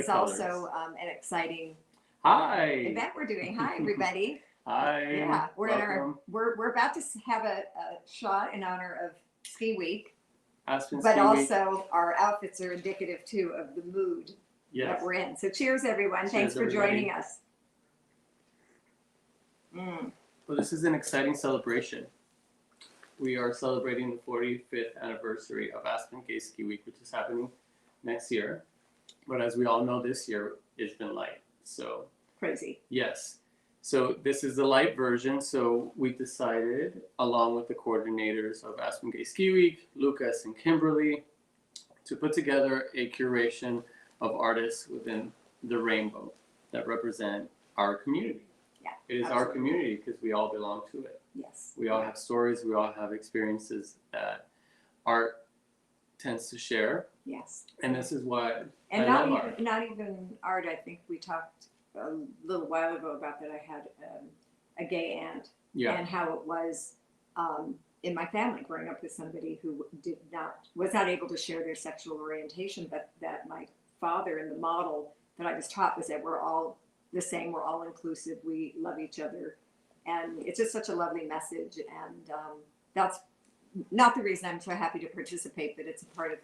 is also an exciting Hi. event we're doing. Hi, everybody. Hi. Yeah, we're in our Welcome. we're about to have a shot in honor of Ski Week, Aspen but Ski Week. also our outfits are indicative too of the mood Yes. that we're in. So cheers, everyone. Cheers, Thanks for everybody. joining us. Well, this is an exciting celebration. We are celebrating the 45th anniversary of Aspen Gay Ski Week, which is happening next year. But as we all know, this year it's been light. So Crazy. yes. So this is the light version. So we decided, along with the coordinators of Aspen Gay Ski Week, Lucas and Kimberly, to put together a curation of artists within the rainbow that represent our community. Yeah. It is absolutely. our community because we all belong to it. Yes. We all have stories, we all have experiences that art tends to share. Yes. And this is why And I not love even art. not even art. I think we talked a little while ago about that. I had a gay aunt, Yeah. and how it was in my family growing up with somebody who was not able to share their sexual orientation, but that my father and the model that I was taught was that we're all the same, we're all inclusive, we love each other, and it's just such a lovely message. And that's not the reason I'm so happy to participate, but it's a part of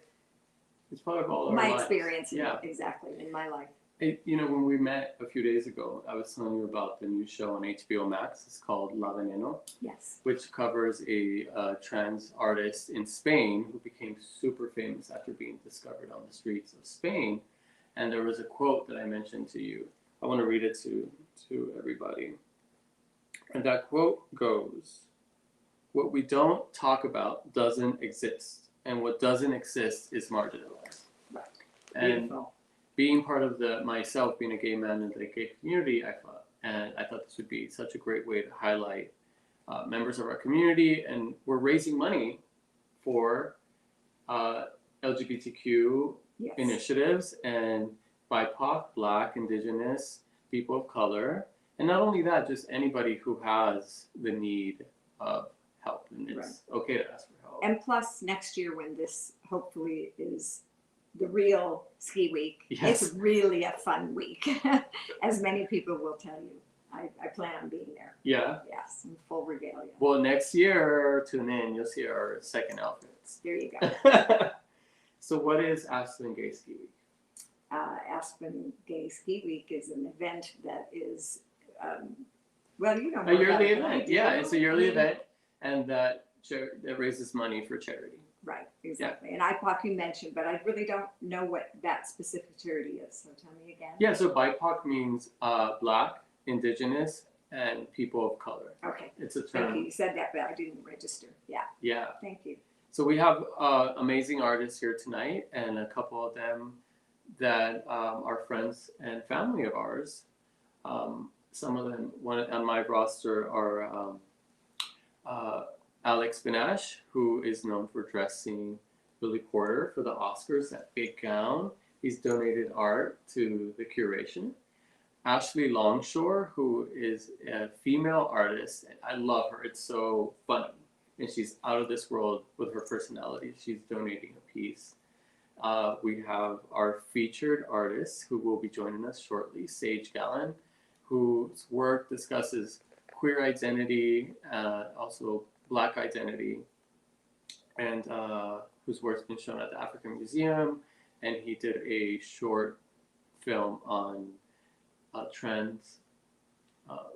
It's part of all our my lives. experience. Yeah. Exactly, in my life. You know, when we met a few days ago, I was telling you about the new show on HBO Max. It's called La Veneno, Yes. which covers a trans artist in Spain who became super famous after being discovered on the streets of Spain. And there was a quote that I mentioned to you. I want to read it to everybody. And that quote goes, "What we don't talk about doesn't exist, and what doesn't exist is marginalized." Right. And Beautiful. being part of myself being a gay man in the gay community, I thought this would be such a great way to highlight members of our community, and we're raising money for LGBTQ Yes. initiatives and BIPOC, Black, Indigenous, people of color, and not only that, just anybody who has the need of help, and it's okay to ask for help. And plus, next year when this hopefully is the real ski week, Yes. it's really a fun week, as many people will tell you. I plan on being there. Yeah. Yes, in full regalia. Well, next year, tune in, you'll see our second outfits. There you go. So what is Aspen Gay Ski Week? Aspen Gay Ski Week is an event that is, well, you know, A more about yearly it than I event. do. Yeah, it's a yearly event, and that raises money for charity. Right, exactly. And IPOC you mentioned, but I really don't know what that specific charity is. So tell me again. Yeah, so BIPOC means Black, Indigenous, and people of color. Okay. It's a Thank you. term. You said that, but I didn't register. Yeah. Yeah. Thank you. So we have amazing artists here tonight, and a couple of them that are friends and family of ours. Some of them on my roster are Alex Binash, who is known for dressing Billy Porter for the Oscars, that big gown. He's donated art to the curation. Ashley Longshore, who is a female artist, and I love her. It's so funny. And she's out of this world with her personality. She's donating a piece. We have our featured artist who will be joining us shortly, Sage Gallen, whose work discusses queer identity, also Black identity, and whose work's been shown at the African Museum. And he did a short film on trans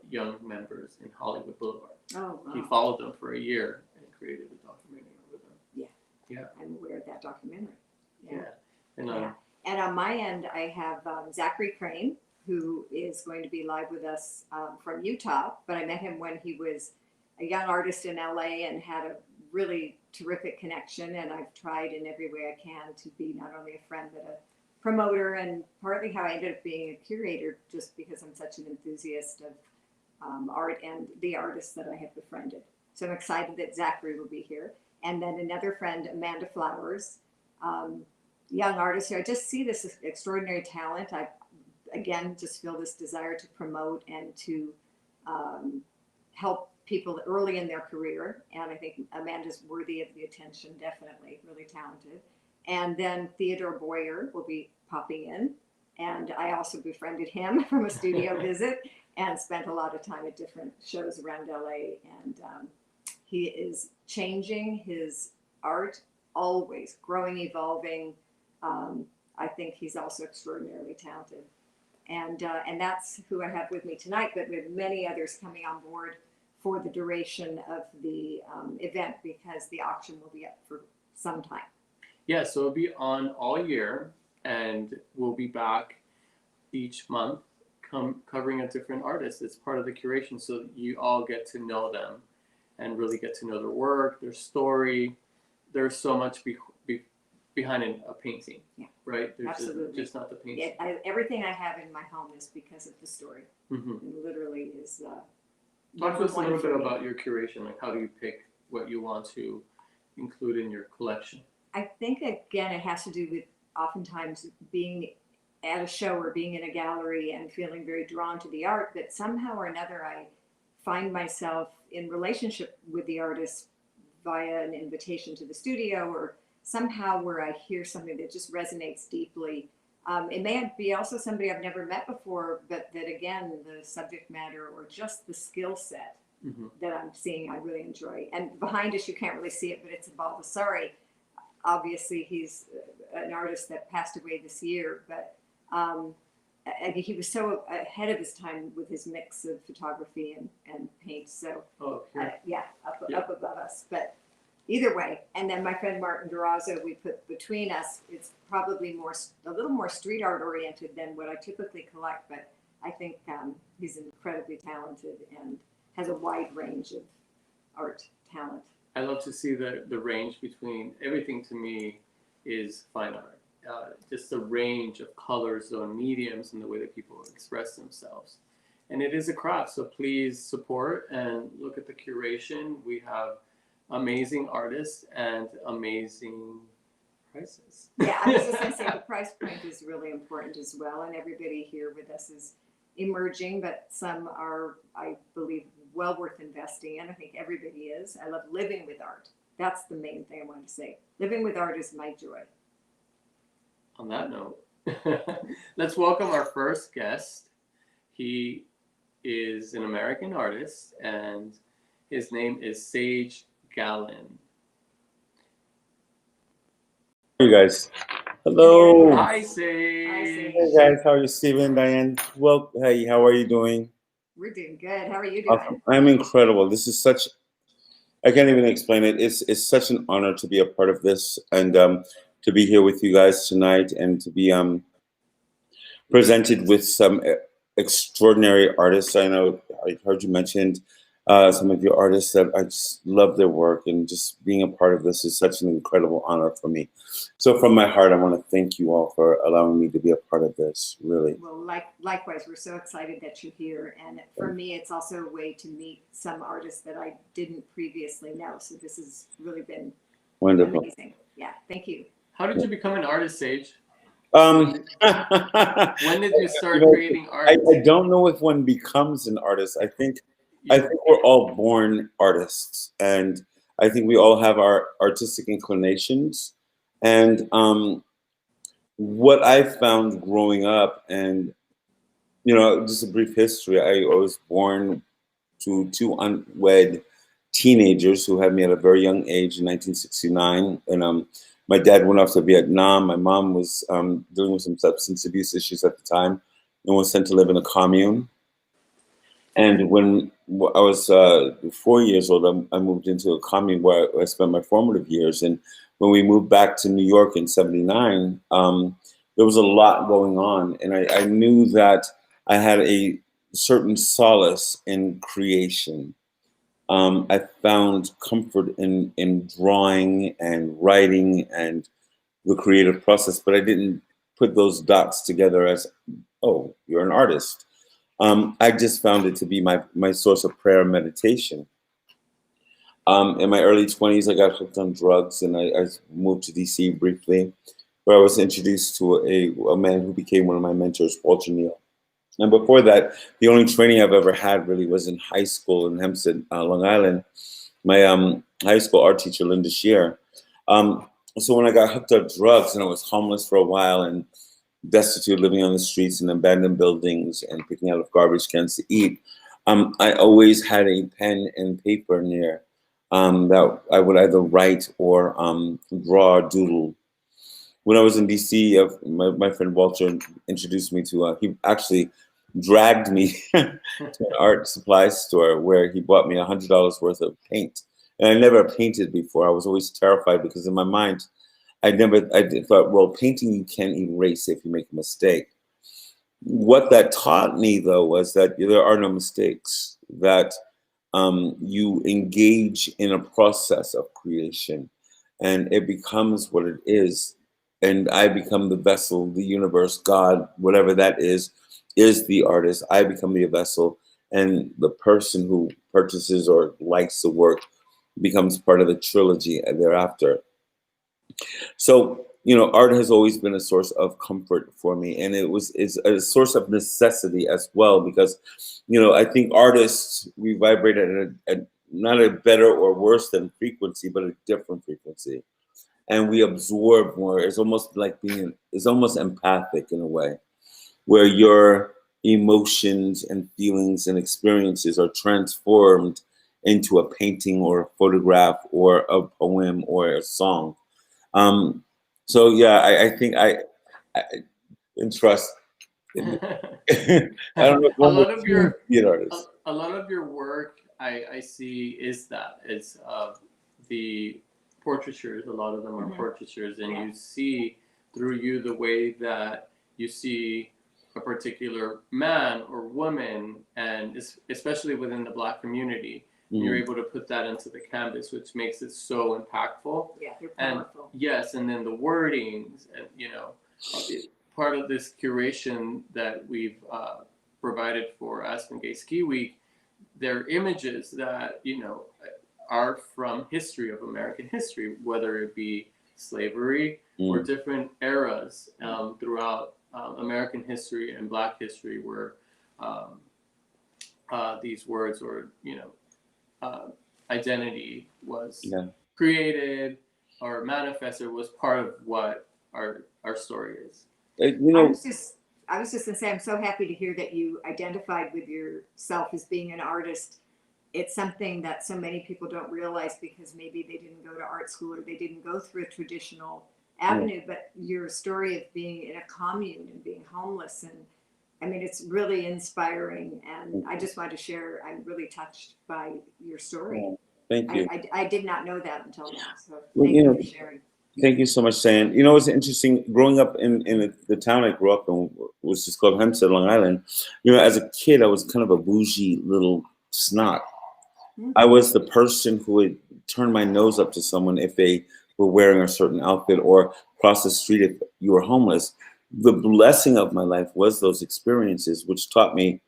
young members in Hollywood Boulevard. Oh, wow. He followed them for a year and created a documentary over them. Yeah. Yeah. I'm aware of that documentary. Yeah. And Yeah. And on my end, I have Zachary Crane, who is going to be live with us from Utah. But I met him when he was a young artist in LA and had a really terrific connection. And I've tried in every way I can to be not only a friend, but a promoter, and partly how I ended up being a curator, just because I'm such an enthusiast of art and the artists that I have befriended. So I'm excited that Zachary will be here. And then another friend, Amanda Flowers, young artist here. I just see this extraordinary talent. I, again, just feel this desire to promote and to help people early in their career. And I think Amanda's worthy of the attention, definitely, really talented. And then Theodore Boyer will be popping in. And I also befriended him from a studio visit and spent a lot of time at different shows around LA. And he is changing his art, always growing, evolving. I think he's also extraordinarily talented. And that's who I have with me tonight, but we have many others coming on board for the duration of the event because the auction will be up for some time. Yeah, so it'll be on all year, and we'll be back each month covering a different artist. It's part of the curation, so you all get to know them and really get to know their work, their story. There's so much behind a painting, right? There's Absolutely. just not the painting. Everything I have in my home is because of the story. Mm-hmm. It literally is. Talk to us a little bit about your curation. Like, how do you pick what you want to include in your collection? I think, again, it has to do with oftentimes being at a show or being in a gallery and feeling very drawn to the art, but somehow or another I find myself in relationship with the artist via an invitation to the studio or somehow where I hear something that just resonates deeply. It may be also somebody I've never met before, but that, again, the subject matter or just the skill set that I'm seeing, I really enjoy. And behind us, you can't really see it, but it's Baldassare. Obviously, he's an artist that passed away this year, but he was so ahead of his time with his mix of photography and paint. So, up above us. But either way, and then my friend Martin Durazo, we put between us. It's probably a little more street art oriented than what I typically collect, but I think he's incredibly talented and has a wide range of art talent. I love to see the range between everything. To me is fine art. Just the range of colors and mediums and the way that people express themselves. And it is a craft, so please support and look at the curation. We have amazing artists and amazing prices. Yeah, I was just going to say the price point is really important as well, and everybody here with us is emerging, but some are, I believe, well worth investing in. I think everybody is. I love living with art. That's the main thing I want to say. Living with art is my joy. On that note, let's welcome our first guest. He is an American artist, and his name is Sage Gallen. Hey guys. Hello. Hi, Sage. Hi, Sage. Hey guys, how are you, Steve and Diane? Well, hey, how are you doing? We're doing good. How are you doing? Awesome. I'm incredible. This is such, I can't even explain it. It's such an honor to be a part of this and to be here with you guys tonight and to be presented with some extraordinary artists. I know I heard you mentioned some of your artists that I just love their work, and just being a part of this is such an incredible honor for me. So from my heart, I want to thank you all for allowing me to be a part of this, really. Well, likewise, we're so excited that you're here. And for me, it's also a way to meet some artists that I didn't previously know. So this has really been Wonderful. Amazing. Yeah, thank you. How did you become an artist, Sage? When When did you start creating art? I don't know if one becomes an artist. I think we're all born artists, and I think we all have our artistic inclinations. And what I found growing up, and just a brief history, I was born to two unwed teenagers who had me at a very young age in 1969, and my dad went off to Vietnam. My mom was dealing with some substance abuse issues at the time and was sent to live in a commune. And when I was 4 years old, I moved into a commune where I spent my formative years. And when we moved back to New York in '79, there was a lot going on. And I knew that I had a certain solace in creation. I found comfort in drawing and writing and the creative process, but I didn't put those dots together as, oh, you're an artist. I just found it to be my source of prayer and meditation. In my early 20s, I got hooked on drugs, and I moved to DC briefly, where I was introduced to a man who became one of my mentors, Walter Neal. And before that, the only training I've ever had really was in high school in Hempstead, Long Island. My high school art teacher, Linda Shear. So when I got hooked on drugs and I was homeless for a while and destitute, living on the streets in abandoned buildings and picking out of garbage cans to eat, I always had a pen and paper near that I would either write or draw or doodle. When I was in DC, my friend Walter introduced me to, he actually dragged me to an art supply store where he bought me $100 worth of paint. And I never painted before. I was always terrified because in my mind, I thought, well, painting you can erase if you make a mistake. What that taught me, though, was that there are no mistakes, that you engage in a process of creation and it becomes what it is. And I become the vessel, the universe, God, whatever that is the artist. I become the vessel, and the person who purchases or likes the work becomes part of the trilogy thereafter. So, art has always been a source of comfort for me, and it's a source of necessity as well, because, I think artists, we vibrate at not a better or worse than frequency, but a different frequency. And we absorb more. It's almost it's almost empathic in a way, where your emotions and feelings and experiences are transformed into a painting or a photograph or a poem or a song. So yeah, I think I trust. I don't know if a lot of your be an artist. a lot of your work I see is the portraitures. A lot of them are portraitures, and you see through you the way that you see a particular man or woman, and especially within the Black community. You're able to put that into the canvas, which makes it so impactful. Yeah, they're powerful. And yes, and then the wordings, and part of this curation that we've provided for Aspen Gay Ski Week, they're images that are from history of American history, whether it be slavery or different eras throughout American history and Black history, where these words or identity was created or manifested, was part of what our story is. I was just gonna say, I'm so happy to hear that you identified with yourself as being an artist. It's something that so many people don't realize because maybe they didn't go to art school or they didn't go through a traditional avenue, but your story of being in a commune and being homeless, and I mean, it's really inspiring, and I just wanted to share. I'm really touched by your story. Thank you. I did not know that until now, so Well, thank you for sharing. Thank you so much, Diane. It's interesting, growing up in the town I grew up in, was just called Hempstead, Long Island. As a kid, I was kind of a bougie little snot. I was the person who would turn my nose up to someone if they were wearing a certain outfit, or cross the street if you were homeless. The blessing of my life was those experiences, which taught me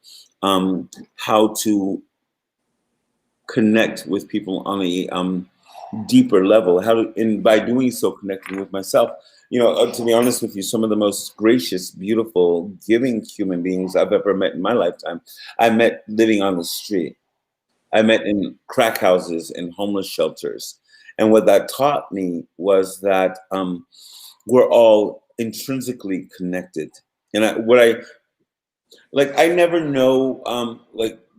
how to connect with people on a deeper level. And by doing so, connecting with myself. To be honest with you, some of the most gracious, beautiful, giving human beings I've ever met in my lifetime, I met living on the street. I met in crack houses and homeless shelters. And what that taught me was that we're all intrinsically connected. And I never know,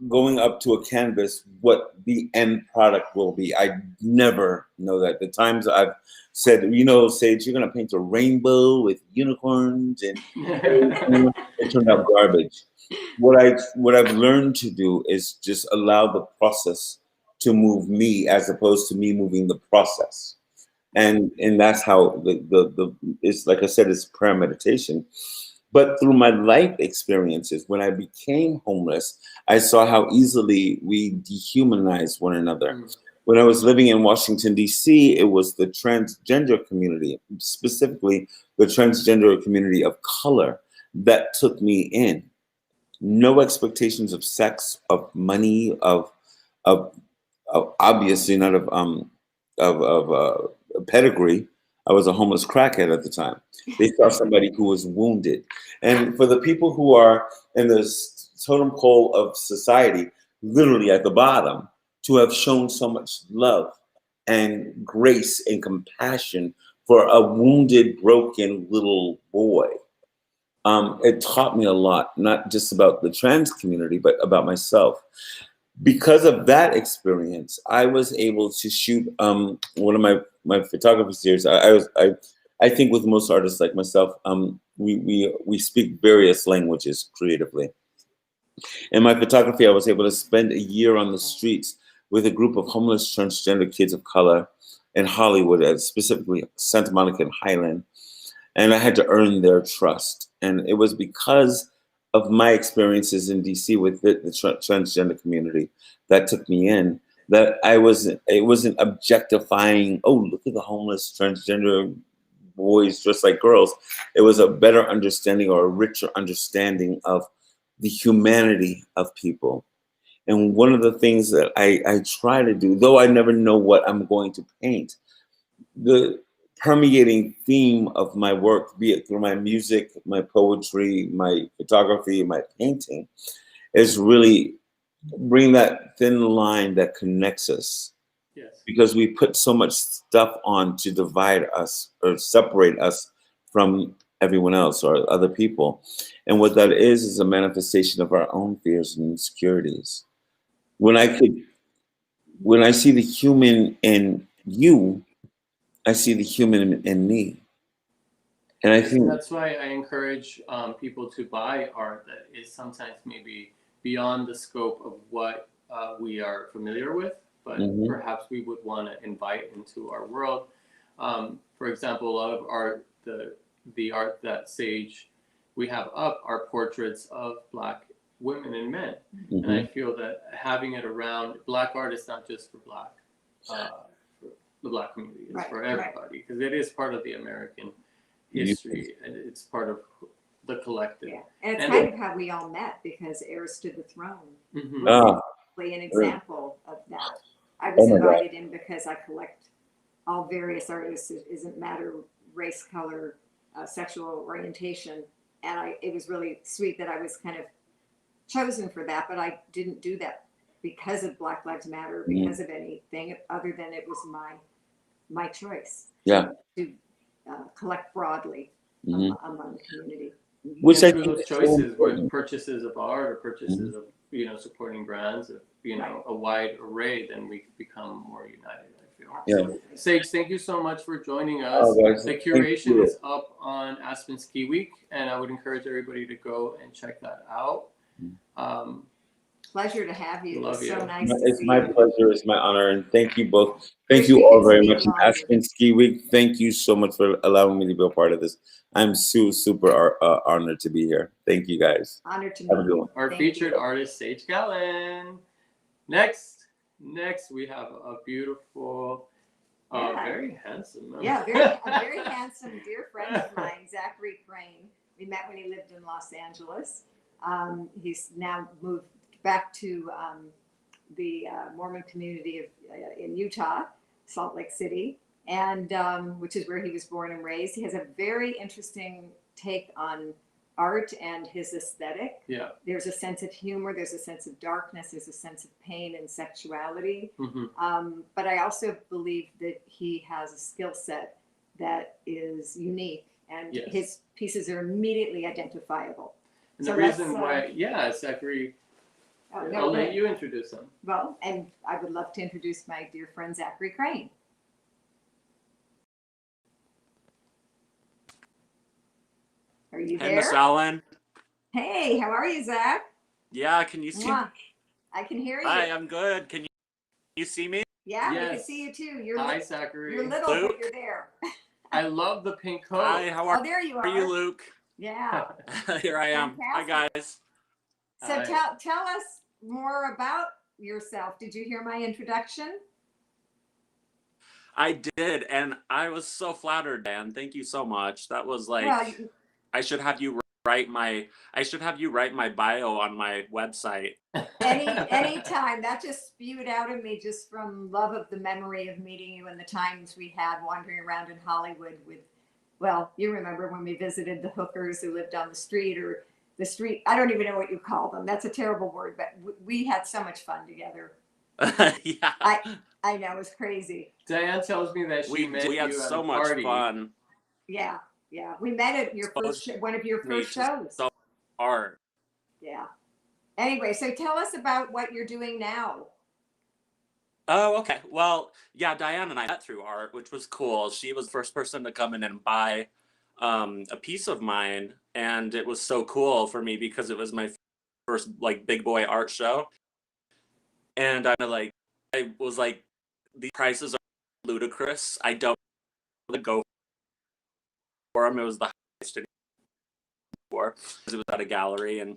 going up to a canvas, what the end product will be. I never know that. The times I've said, Sage, you're going to paint a rainbow with unicorns, and it turned out garbage. What I've learned to do is just allow the process to move me, as opposed to me moving the process. And that's how it's, like I said, it's prayer meditation. But through my life experiences, when I became homeless, I saw how easily we dehumanize one another. When I was living in Washington, D.C., it was the transgender community, specifically the transgender community of color, that took me in. No expectations of sex, of money, of obviously not of pedigree. I was a homeless crackhead at the time. They saw somebody who was wounded. And for the people who are in the totem pole of society, literally at the bottom, to have shown so much love and grace and compassion for a wounded, broken little boy, it taught me a lot, not just about the trans community, but about myself. Because of that experience, I was able to shoot one of my photography series. I think with most artists like myself, we speak various languages creatively. In my photography, I was able to spend a year on the streets with a group of homeless transgender kids of color in Hollywood, specifically Santa Monica and Highland. And I had to earn their trust. And it was because of my experiences in DC with the transgender community that took me in, that it wasn't objectifying, oh, look at the homeless transgender boys dressed like girls. It was a better understanding, or a richer understanding of the humanity of people. And one of the things that I try to do, though I never know what I'm going to paint, the permeating theme of my work, be it through my music, my poetry, my photography, my painting, is really bring that thin line that connects us. Yes. Because we put so much stuff on to divide us or separate us from everyone else or other people. And what that is a manifestation of our own fears and insecurities. When I see the human in you, I see the human in me. And I think that's why I encourage people to buy art that is sometimes maybe beyond the scope of what we are familiar with, but perhaps we would want to invite into our world. For example, a lot of art, the art that Sage we have up are portraits of Black women and men. And I feel that having it around, Black art is not just for Black, for the Black community, it's for everybody, because it is part of the American history, and it's part of the collective. Yeah, and it's kind of how we all met, because Heirs to the Throne was exactly an example of that. I was invited in because I collect all various artists. It doesn't matter race, color, sexual orientation, and it was really sweet that I was kind of chosen for that, but I didn't do that because of Black Lives Matter, because of anything other than it was my choice. Yeah. To collect broadly among the community. Which I think those choices with purchases of art or purchases of supporting brands of a wide array, then we become more united, I feel. Yeah. Sage, thank you so much for joining us. The curation is up on Aspen Ski Week, and I would encourage everybody to go and check that out. Pleasure to have you. Love it's you. So nice. It's my pleasure. It's my honor, and thank you both. Thank you all very much. Aspen Ski Week, thank you so much for allowing me to be a part of this. I'm super honored to be here. Thank you, guys. Honored to meet you. Our featured artist, Sage Gallen. Next, we have a beautiful, very handsome. Yeah, a very handsome dear friend of mine, Zachary Crane. We met when he lived in Los Angeles. He's now moved back to the Mormon community in Utah, Salt Lake City, and which is where he was born and raised. He has a very interesting take on art and his aesthetic. Yeah. There's a sense of humor, there's a sense of darkness, there's a sense of pain and sexuality. But I also believe that he has a skill set that is unique, and his pieces are immediately identifiable. And the reason why, Zachary, I'll let you introduce him. Well, and I would love to introduce my dear friend, Zachary Crane. Are you there? Hey, Miss Allen. Hey, how are you, Zach? Yeah, can you see me? I can hear you. Hi, I'm good. Can you see me? Yeah, we can see you too. Hi, Zachary. You're little, Luke. but you're there. I love the pink coat. Hi, how are, there you are. How are you, Luke? Yeah. Here I am. Fantastic. Hi, guys. So tell us more about yourself. Did you hear my introduction? I did, and I was so flattered, Dan. Thank you so much. That was like, I should have you write my bio on my website. Anytime. That just spewed out of me just from love of the memory of meeting you and the times we had wandering around in Hollywood with, well, you remember when we visited the hookers who lived on the street, or the street, I don't even know what you call them. That's a terrible word, but we had so much fun together. Yeah. I know, it was crazy. Diane tells me that we had so much fun. Yeah. Yeah, we met at your one of your first shows. So art. Yeah. Anyway, so tell us about what you're doing now. Oh, okay. Well, yeah, Diane and I met through art, which was cool. She was the first person to come in and buy a piece of mine, and it was so cool for me because it was my first like big boy art show. And I was like, these prices are ludicrous. I don't really go for them. It was the highest for because it was at a gallery, and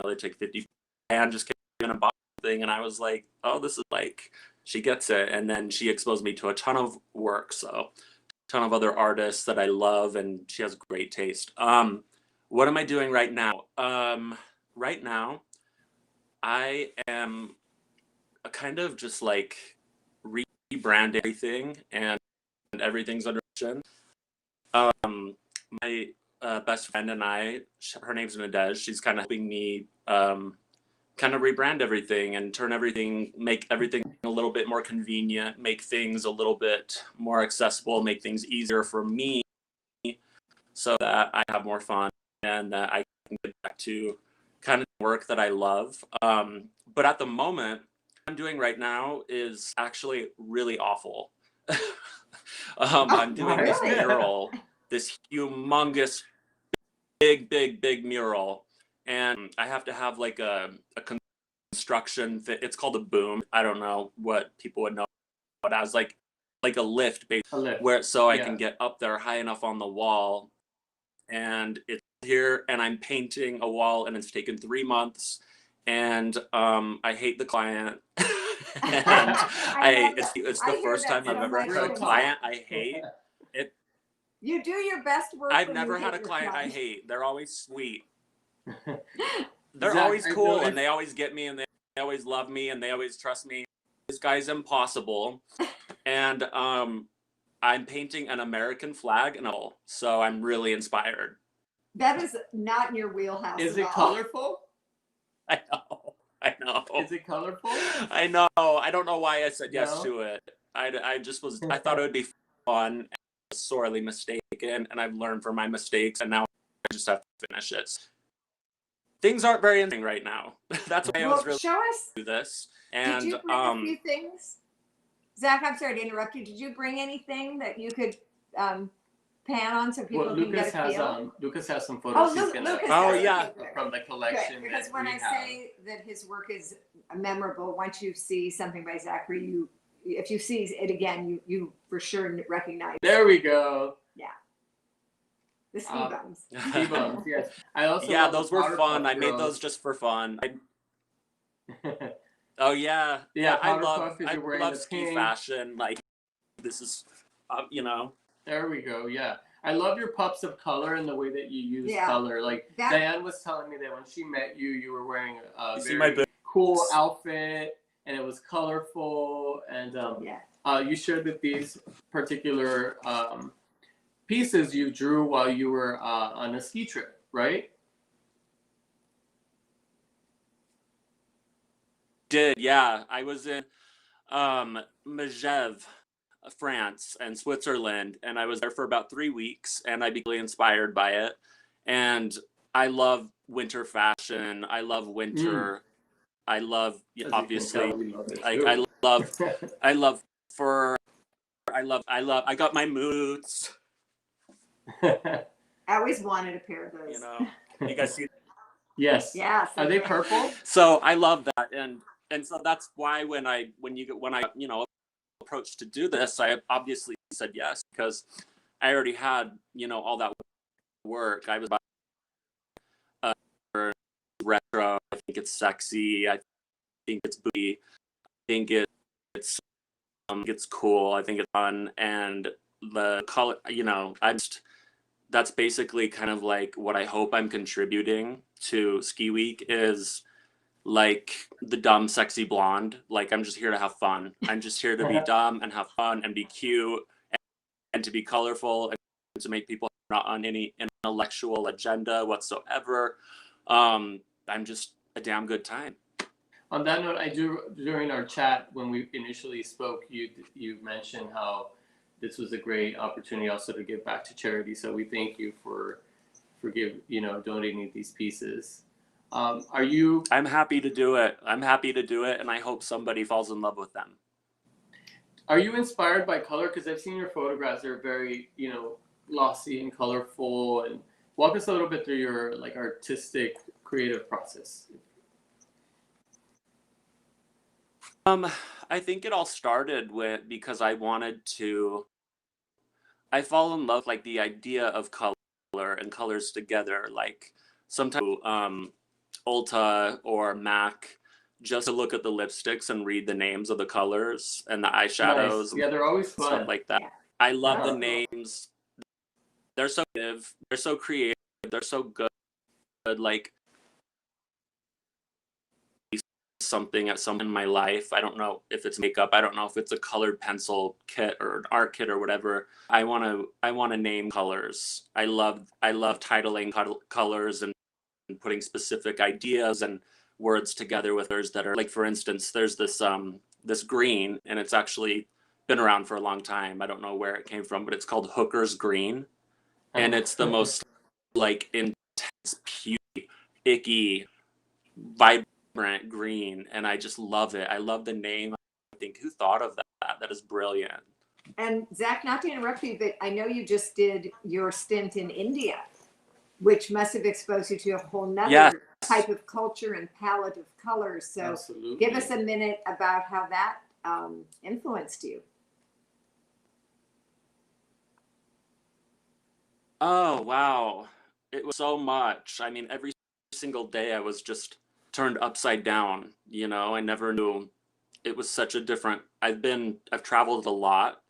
they take 50. And just came in and bought thing, and I was like, oh, this is like, she gets it. And then she exposed me to a ton of work, so a ton of other artists that I love, and she has great taste. What am I doing right now? Right now, I am kind of just like rebrand everything, and everything's under my best friend and I, her name's Nadej, she's kind of helping me kind of rebrand everything and make everything a little bit more convenient, make things a little bit more accessible, make things easier for me so that I have more fun and that I can get back to kind of work that I love. But at the moment, what I'm doing right now is actually really awful. I'm doing this mural, this humongous, big mural, and I have to have like a construction fit. It's called a boom. I don't know what people would know it as, like a lift, basically, where I can get up there high enough on the wall, and it's here, and I'm painting a wall, and it's taken 3 months, and I hate the client. And it's the first time I've ever had a client I hate. You do your best work. I've never had a client I hate. They're always sweet. They're always cool, and they always get me, and they always love me, and they always trust me. This guy's impossible. And I'm painting an American flag, and all, so I'm really inspired. That is not in your wheelhouse. Is it colorful? I know. Is it colorful? I know. I don't know why I said yes to it. I thought it would be fun. Sorely mistaken, and I've learned from my mistakes, and now I just have to finish it. Things aren't very interesting right now. That's why I was really show us do this. And did you bring a few things? Zach, I'm sorry to interrupt you. Did you bring anything that you could pan on so people can get a feel? Lucas has some photos. Yeah, from the collection. Good, because when I say that his work is memorable, once you see something by Zachary, if you see it again, you for sure recognize it. There we go. Yeah. The ski bums. Ski bums, yes. I also those were fun. I made those just for fun. Oh yeah. Yeah, I love ski fashion. Like, this is There we go. Yeah. I love your pops of color and the way that you use color. Like Diane was telling me that when she met you, you were wearing a very cool outfit. And it was colorful, and you shared that these particular pieces you drew while you were on a ski trip, right? Yeah. I was in Megève, France, and Switzerland, and I was there for about 3 weeks, and I became really inspired by it. And I love winter fashion. I love winter. I love, obviously, I love fur. I got my boots. I always wanted a pair of those. You guys see? Yes. Yes. Are they purple? So I love that, and so that's why when I approached to do this, I obviously said yes, because I already had all that work. I was retro. I think it's sexy. I think it's booty. I think it's cool. I think it's fun, and the color. That's basically kind of like what I hope I'm contributing to Ski Week is like the dumb, sexy blonde. Like, I'm just here to have fun. I'm just here to be dumb and have fun and be cute and to be colorful and to make people not on any intellectual agenda whatsoever. I'm just a damn good time. On that note, during our chat when we initially spoke, you mentioned how this was a great opportunity also to give back to charity. So we thank you for donating these pieces. Are you? I'm happy to do it. I'm happy to do it, and I hope somebody falls in love with them. Are you inspired by color? Because I've seen your photographs; they're very, glossy and colorful. And walk us a little bit through your artistic, creative process. I think it all started because I fall in love the idea of color and colors together. Like sometimes Ulta or MAC just to look at the lipsticks and read the names of the colors and the eyeshadows. Nice. Yeah, they're always and fun. stuff like that. Yeah. I love the names. They're so creative. They're so creative. They're so good. Like something at some in my life. I don't know if it's makeup. I don't know if it's a colored pencil kit or an art kit or whatever. I want to name colors. I love titling colors and putting specific ideas and words together with others that are like, for instance, there's this green, and it's actually been around for a long time. I don't know where it came from, but it's called Hooker's Green, and it's the most intense, puny, icky, vibrant green, and I just love it. I love the name. I think, who thought of that? That is brilliant. And Zach, not to interrupt you, but I know you just did your stint in India, which must have exposed you to a whole nother type of culture and palette of colors. So Absolutely. Give us a minute about how that influenced you. Oh, wow. It was so much. I mean, every single day I was just turned upside down, I never knew it was such a different. I've traveled a lot,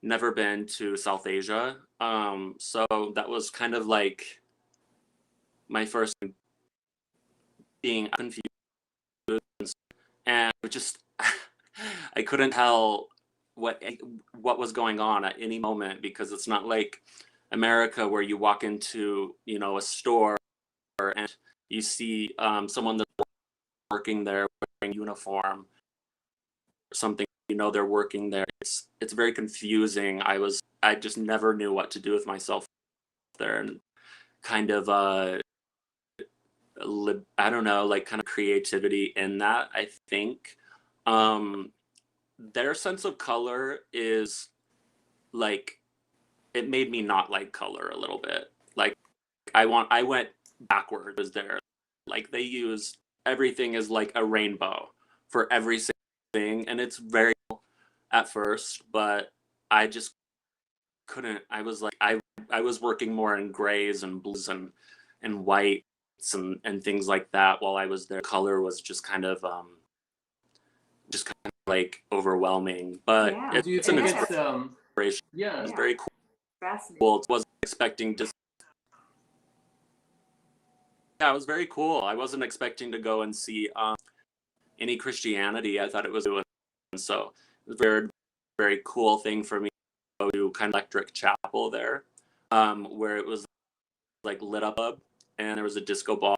never been to South Asia. So that was kind of like my first being confused, and just I couldn't tell what was going on at any moment, because it's not like America where you walk into a store and you see someone that's working there wearing uniform or something, they're working there. It's very confusing. I just never knew what to do with myself there, and kind of I don't know, kind of creativity in that. I think their sense of color is it made me not like color a little bit. I went backwards. Was there they use everything as like a rainbow for every single thing, and it's very cool at first, but I just couldn't. I was I was working more in grays and blues and whites and things like that while I was there. Color was just kind of overwhelming, but Yeah. Do you it's an think inspiration. Yeah. It's very Fascinating. cool. Wasn't expecting to. Yeah, it was very cool. I wasn't expecting to go and see any Christianity. I thought it was doing, so it was a very, very cool thing for me to go to kind of electric chapel there, where it was lit up, and there was a disco ball,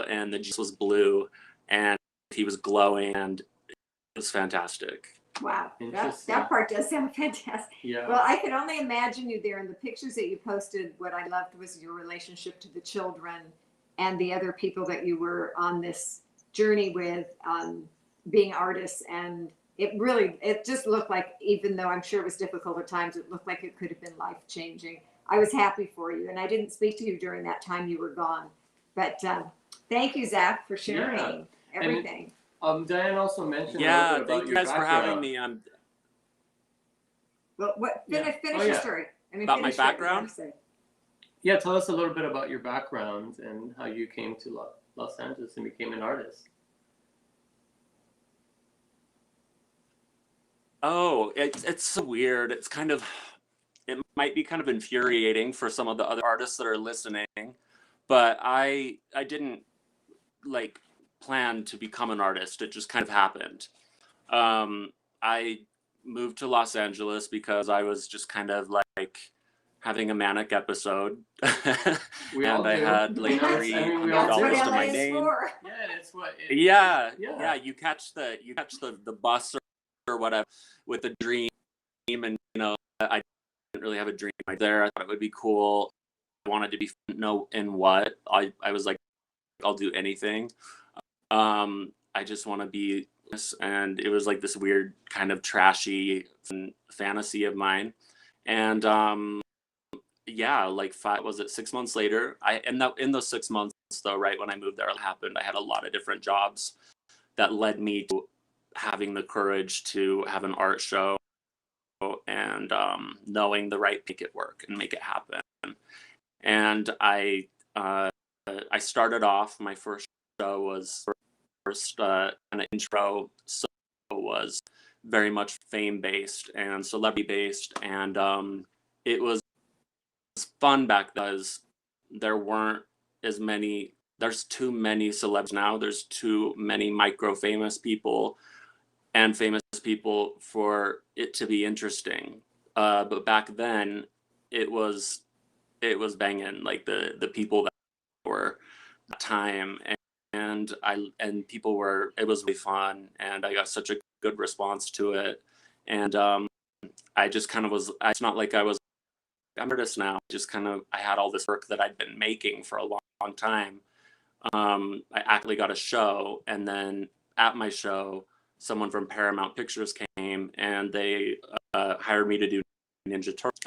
and the Jesus was blue, and he was glowing, and it was fantastic. Wow, that part does sound fantastic. Yeah. Well, I could only imagine you there. In the pictures that you posted, what I loved was your relationship to the children and the other people that you were on this journey with, being artists. And it just looked like, even though I'm sure it was difficult at times, it looked like it could have been life-changing. I was happy for you, and I didn't speak to you during that time you were gone. But thank you, Zach, for sharing everything. Diane also mentioned Yeah, a little bit thank about you guys for having me. Well, finish your story. About my background? Yeah, tell us a little bit about your background and how you came to Los Angeles and became an artist. Oh, it's so weird. It might be kind of infuriating for some of the other artists that are listening, but I didn't plan to become an artist. It just kind of happened. I moved to Los Angeles because I was just kind of having a manic episode. And I had $300 to my name. Yeah, it's what. Yeah. You catch the bus or whatever with a dream, and I didn't really have a dream right there. I thought it would be cool. I wanted to be know in what. I was like, I'll do anything. I just want to be this, and it was like this weird kind of trashy fantasy of mine. And yeah, like 6 months later, in those 6 months though, right when I moved there, it happened. I had a lot of different jobs that led me to having the courage to have an art show and knowing the right make it work and make it happen. And I started off, my first show was kind of intro, so was very much fame based and celebrity based, and it was fun back then because there weren't as many. There's too many celebs now. There's too many micro famous people and famous people for it to be interesting. But back then, it was banging, like the people that were at the time, and people were. It was really fun, and I got such a good response to it, and I just kind of was. It's not like I'm an artist now. Just kind of, I had all this work that I'd been making for a long time. I actually got a show, and then at my show, someone from Paramount Pictures came, and they hired me to do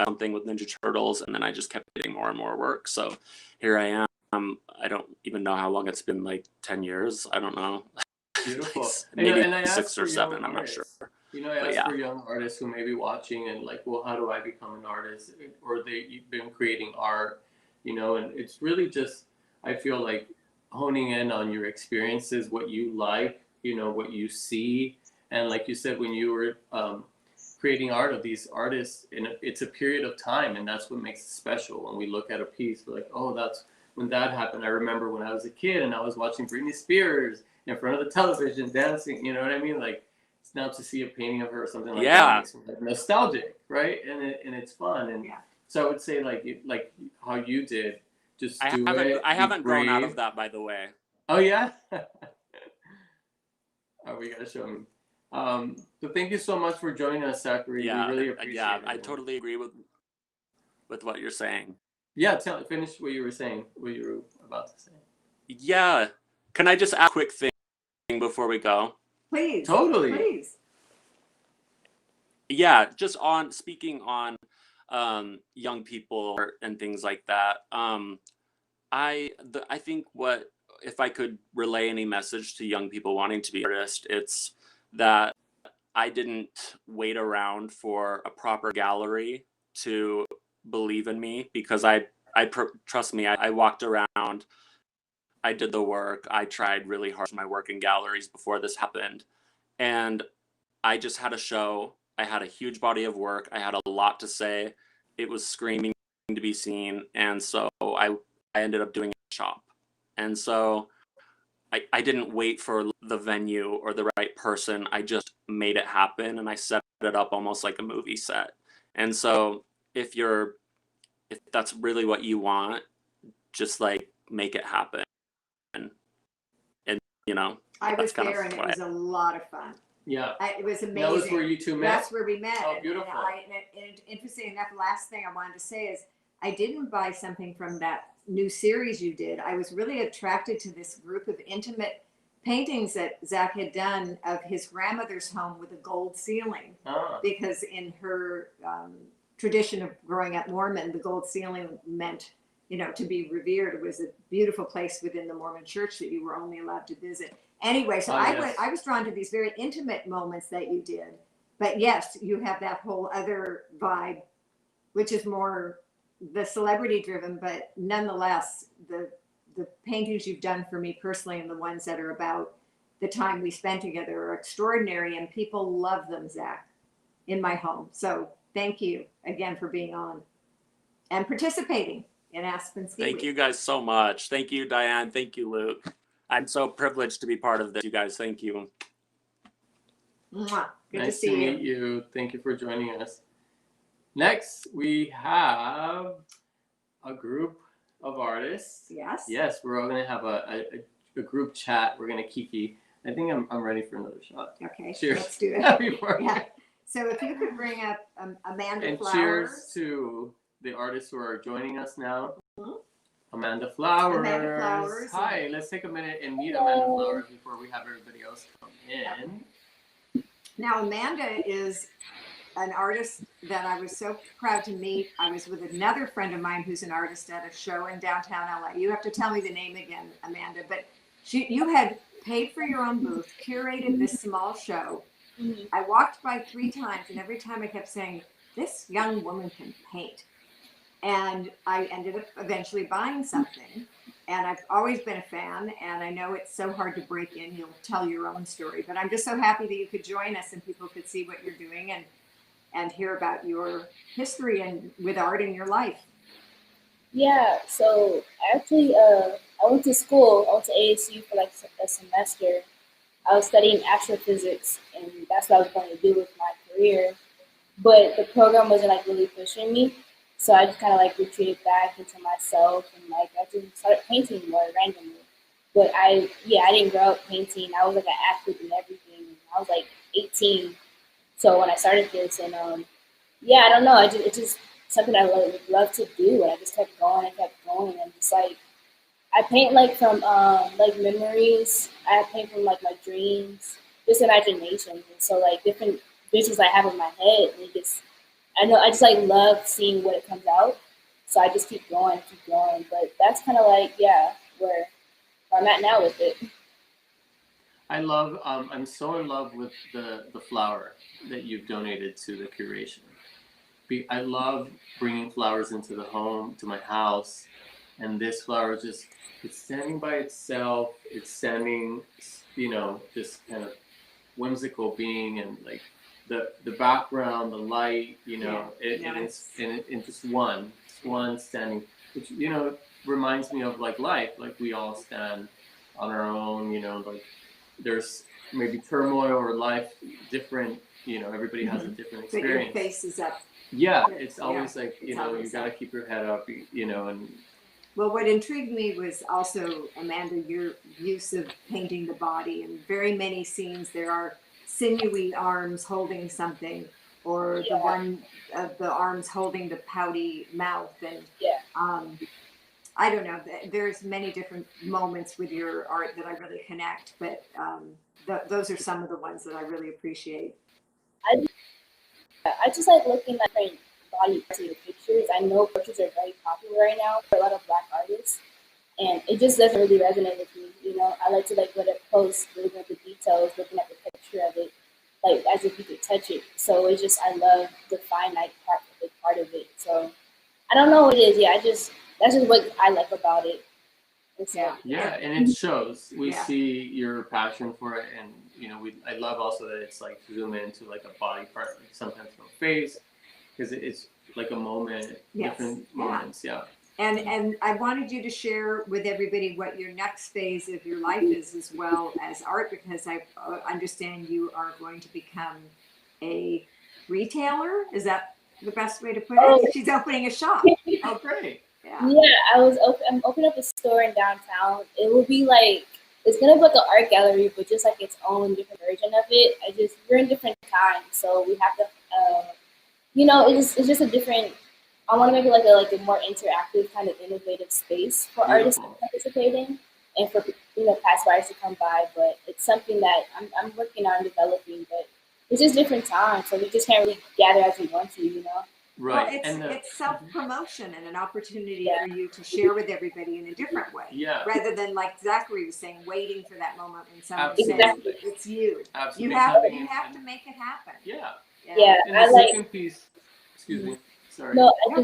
something with Ninja Turtles, and then I just kept getting more and more work. So here I am. I don't even know how long it's been, like 10 years. I don't know. Beautiful. Maybe and I 6 or 7. I'm not sure. I asked for young artists who may be watching and like, well, how do I become an artist? Or you've been creating art, and it's really just, I feel like honing in on your experiences, what you like, what you see. And like you said, when you were creating art of these artists, and it's a period of time, and that's what makes it special. When we look at a piece, we're like, oh, that's when that happened. I remember when I was a kid and I was watching Britney Spears in front of the television dancing, you know what I mean? Like, it's now to see a painting of her or something like that makes me like nostalgic, right? And it's fun. And so I would say like how you did, just I haven't grown out of that, by the way. Oh yeah? Oh, we gotta show me. So thank you so much for joining us, Zachary. Yeah, we really appreciate it. Yeah, I totally agree with what you're saying. Yeah, finish what you were saying, what you were about to say. Yeah. Can I just add a quick thing before we go? Please. Totally. Please. Yeah, just on speaking on young people and things like that. I think if I could relay any message to young people wanting to be artists, it's that I didn't wait around for a proper gallery to believe in me, because trust me, I walked around, I did the work, I tried really hard for my work in galleries before this happened, and I just had a show. I had a huge body of work. I had a lot to say. It was screaming to be seen, and so I ended up doing a shop. And so I didn't wait for the venue or the right person. I just made it happen, and I set it up almost like a movie set. And so if that's really what you want, just like make it happen. And I was there, and it was a lot of fun. Yeah, it was amazing. That was where you two met? That's where we met. Oh, beautiful. And interesting enough, last thing I wanted to say is I didn't buy something from that new series you did. I was really attracted to this group of intimate paintings that Zach had done of his grandmother's home with a gold ceiling. Because in her tradition of growing up Mormon, the gold ceiling meant, to be revered. It was a beautiful place within the Mormon church that you were only allowed to visit. Anyway, so I was drawn to these very intimate moments that you did. But yes, you have that whole other vibe, which is more the celebrity driven, but nonetheless, the paintings you've done for me personally and the ones that are about the time we spent together are extraordinary, and people love them, Zach, in my home. So thank you again for being on and participating in Aspen Ski Thank Week. you guys so much. Thank you, Diane. Thank you, Luke. I'm so privileged to be part of this, you guys. Thank you. Mwah. Good nice to see meet you. Thank you for joining us. Next, we have a group of artists. Yes. Yes, we're all going to have a group chat. We're going to kiki. I think I'm ready for another shot. Okay. Cheers. Let's do it. Before Yeah. So if you could bring up Amanda And Flowers. cheers to the artists who are joining us now. Mhm. Amanda Flowers. Amanda Flowers. Hi, let's take a minute and meet Amanda Flowers before we have everybody else come in. Now, Amanda is an artist that I was so proud to meet. I was with another friend of mine who's an artist at a show in downtown LA. You have to tell me the name again, Amanda, but you had paid for your own booth, curated this small show. Mhm. I walked by 3 times, and every time I kept saying, this young woman can paint. And I ended up eventually buying something. And I've always been a fan, and I know it's so hard to break in. You'll tell your own story, but I'm just so happy that you could join us and people could see what you're doing and hear about your history and with art in your life. Yeah, so actually, I went to school. I went to ASU for like a semester. I was studying astrophysics, and that's what I was going to do with my career. But the program wasn't like really pushing me, so I just kind of like retreated back into myself, and like I just started painting more randomly. But I didn't grow up painting. I was like an athlete and everything. I was like 18, so when I started this, and I don't know. It's just something I would love to do, and I just kept going and just like I paint like from like memories. I paint from like my dreams, just imagination, and so like different visions I have in my head. And I just like love seeing what it comes out. So I just keep going. But that's kind of like where I'm at now with it. I love, I'm so in love with the flower that you've donated to the curation. I love bringing flowers into the home, to my house, and this flower is just, it's standing by itself. It's standing, just kind of whimsical being, and like the background, the light, and just one standing, which reminds me of like life. Like we all stand on our own. Like there's maybe turmoil or life different. Everybody has a different But experience. your face is up. Yeah, it's always like it's you always got to up. keep your head up. And Well, what intrigued me was also, Amanda, your use of painting the body. In very many scenes, there are sinewy arms holding something, or the one of the arms holding the pouty mouth. And I don't know, there's many different moments with your art that I really connect, but those are some of the ones that I really appreciate. I just like looking at different body parts of your pictures. I know portraits are very popular right now for a lot of Black artists, and it just doesn't really resonate with me. I like to like let it post, looking at the details, looking at the picture of it, like as if you could touch it. So it's just I love the finite part of it. So I don't know what it is. That's just what I like about it. Yeah, and it shows. We Yeah. see your passion for it, and I love also that it's like zoom into like a body part, like sometimes no face, because it's like a moment, different moments. Yeah. And I wanted you to share with everybody what your next phase of your life is, as well as art, because I understand you are going to become a retailer. Is that the best way to put it? She's opening a shop. Oh, great. Yeah. I'm opening up a store in downtown. It will be like it's gonna be like an art gallery, but just like its own different version of it. We're in different times, so we have to, it's just a different. I want to make it like a more interactive, kind of innovative space for artists to participate in, and for past artists to come by. But it's something that I'm working on developing. But it's just different times, so we just can't really gather as we want to. Right. Well, it's self-promotion and an opportunity for you to share with everybody in a different way. Yeah. Rather than, like Zachary was saying, waiting for that moment when someone Absolutely. says it's you. Absolutely. You have to make it happen. Yeah. Yeah. And the second piece, excuse me. Sorry. No, I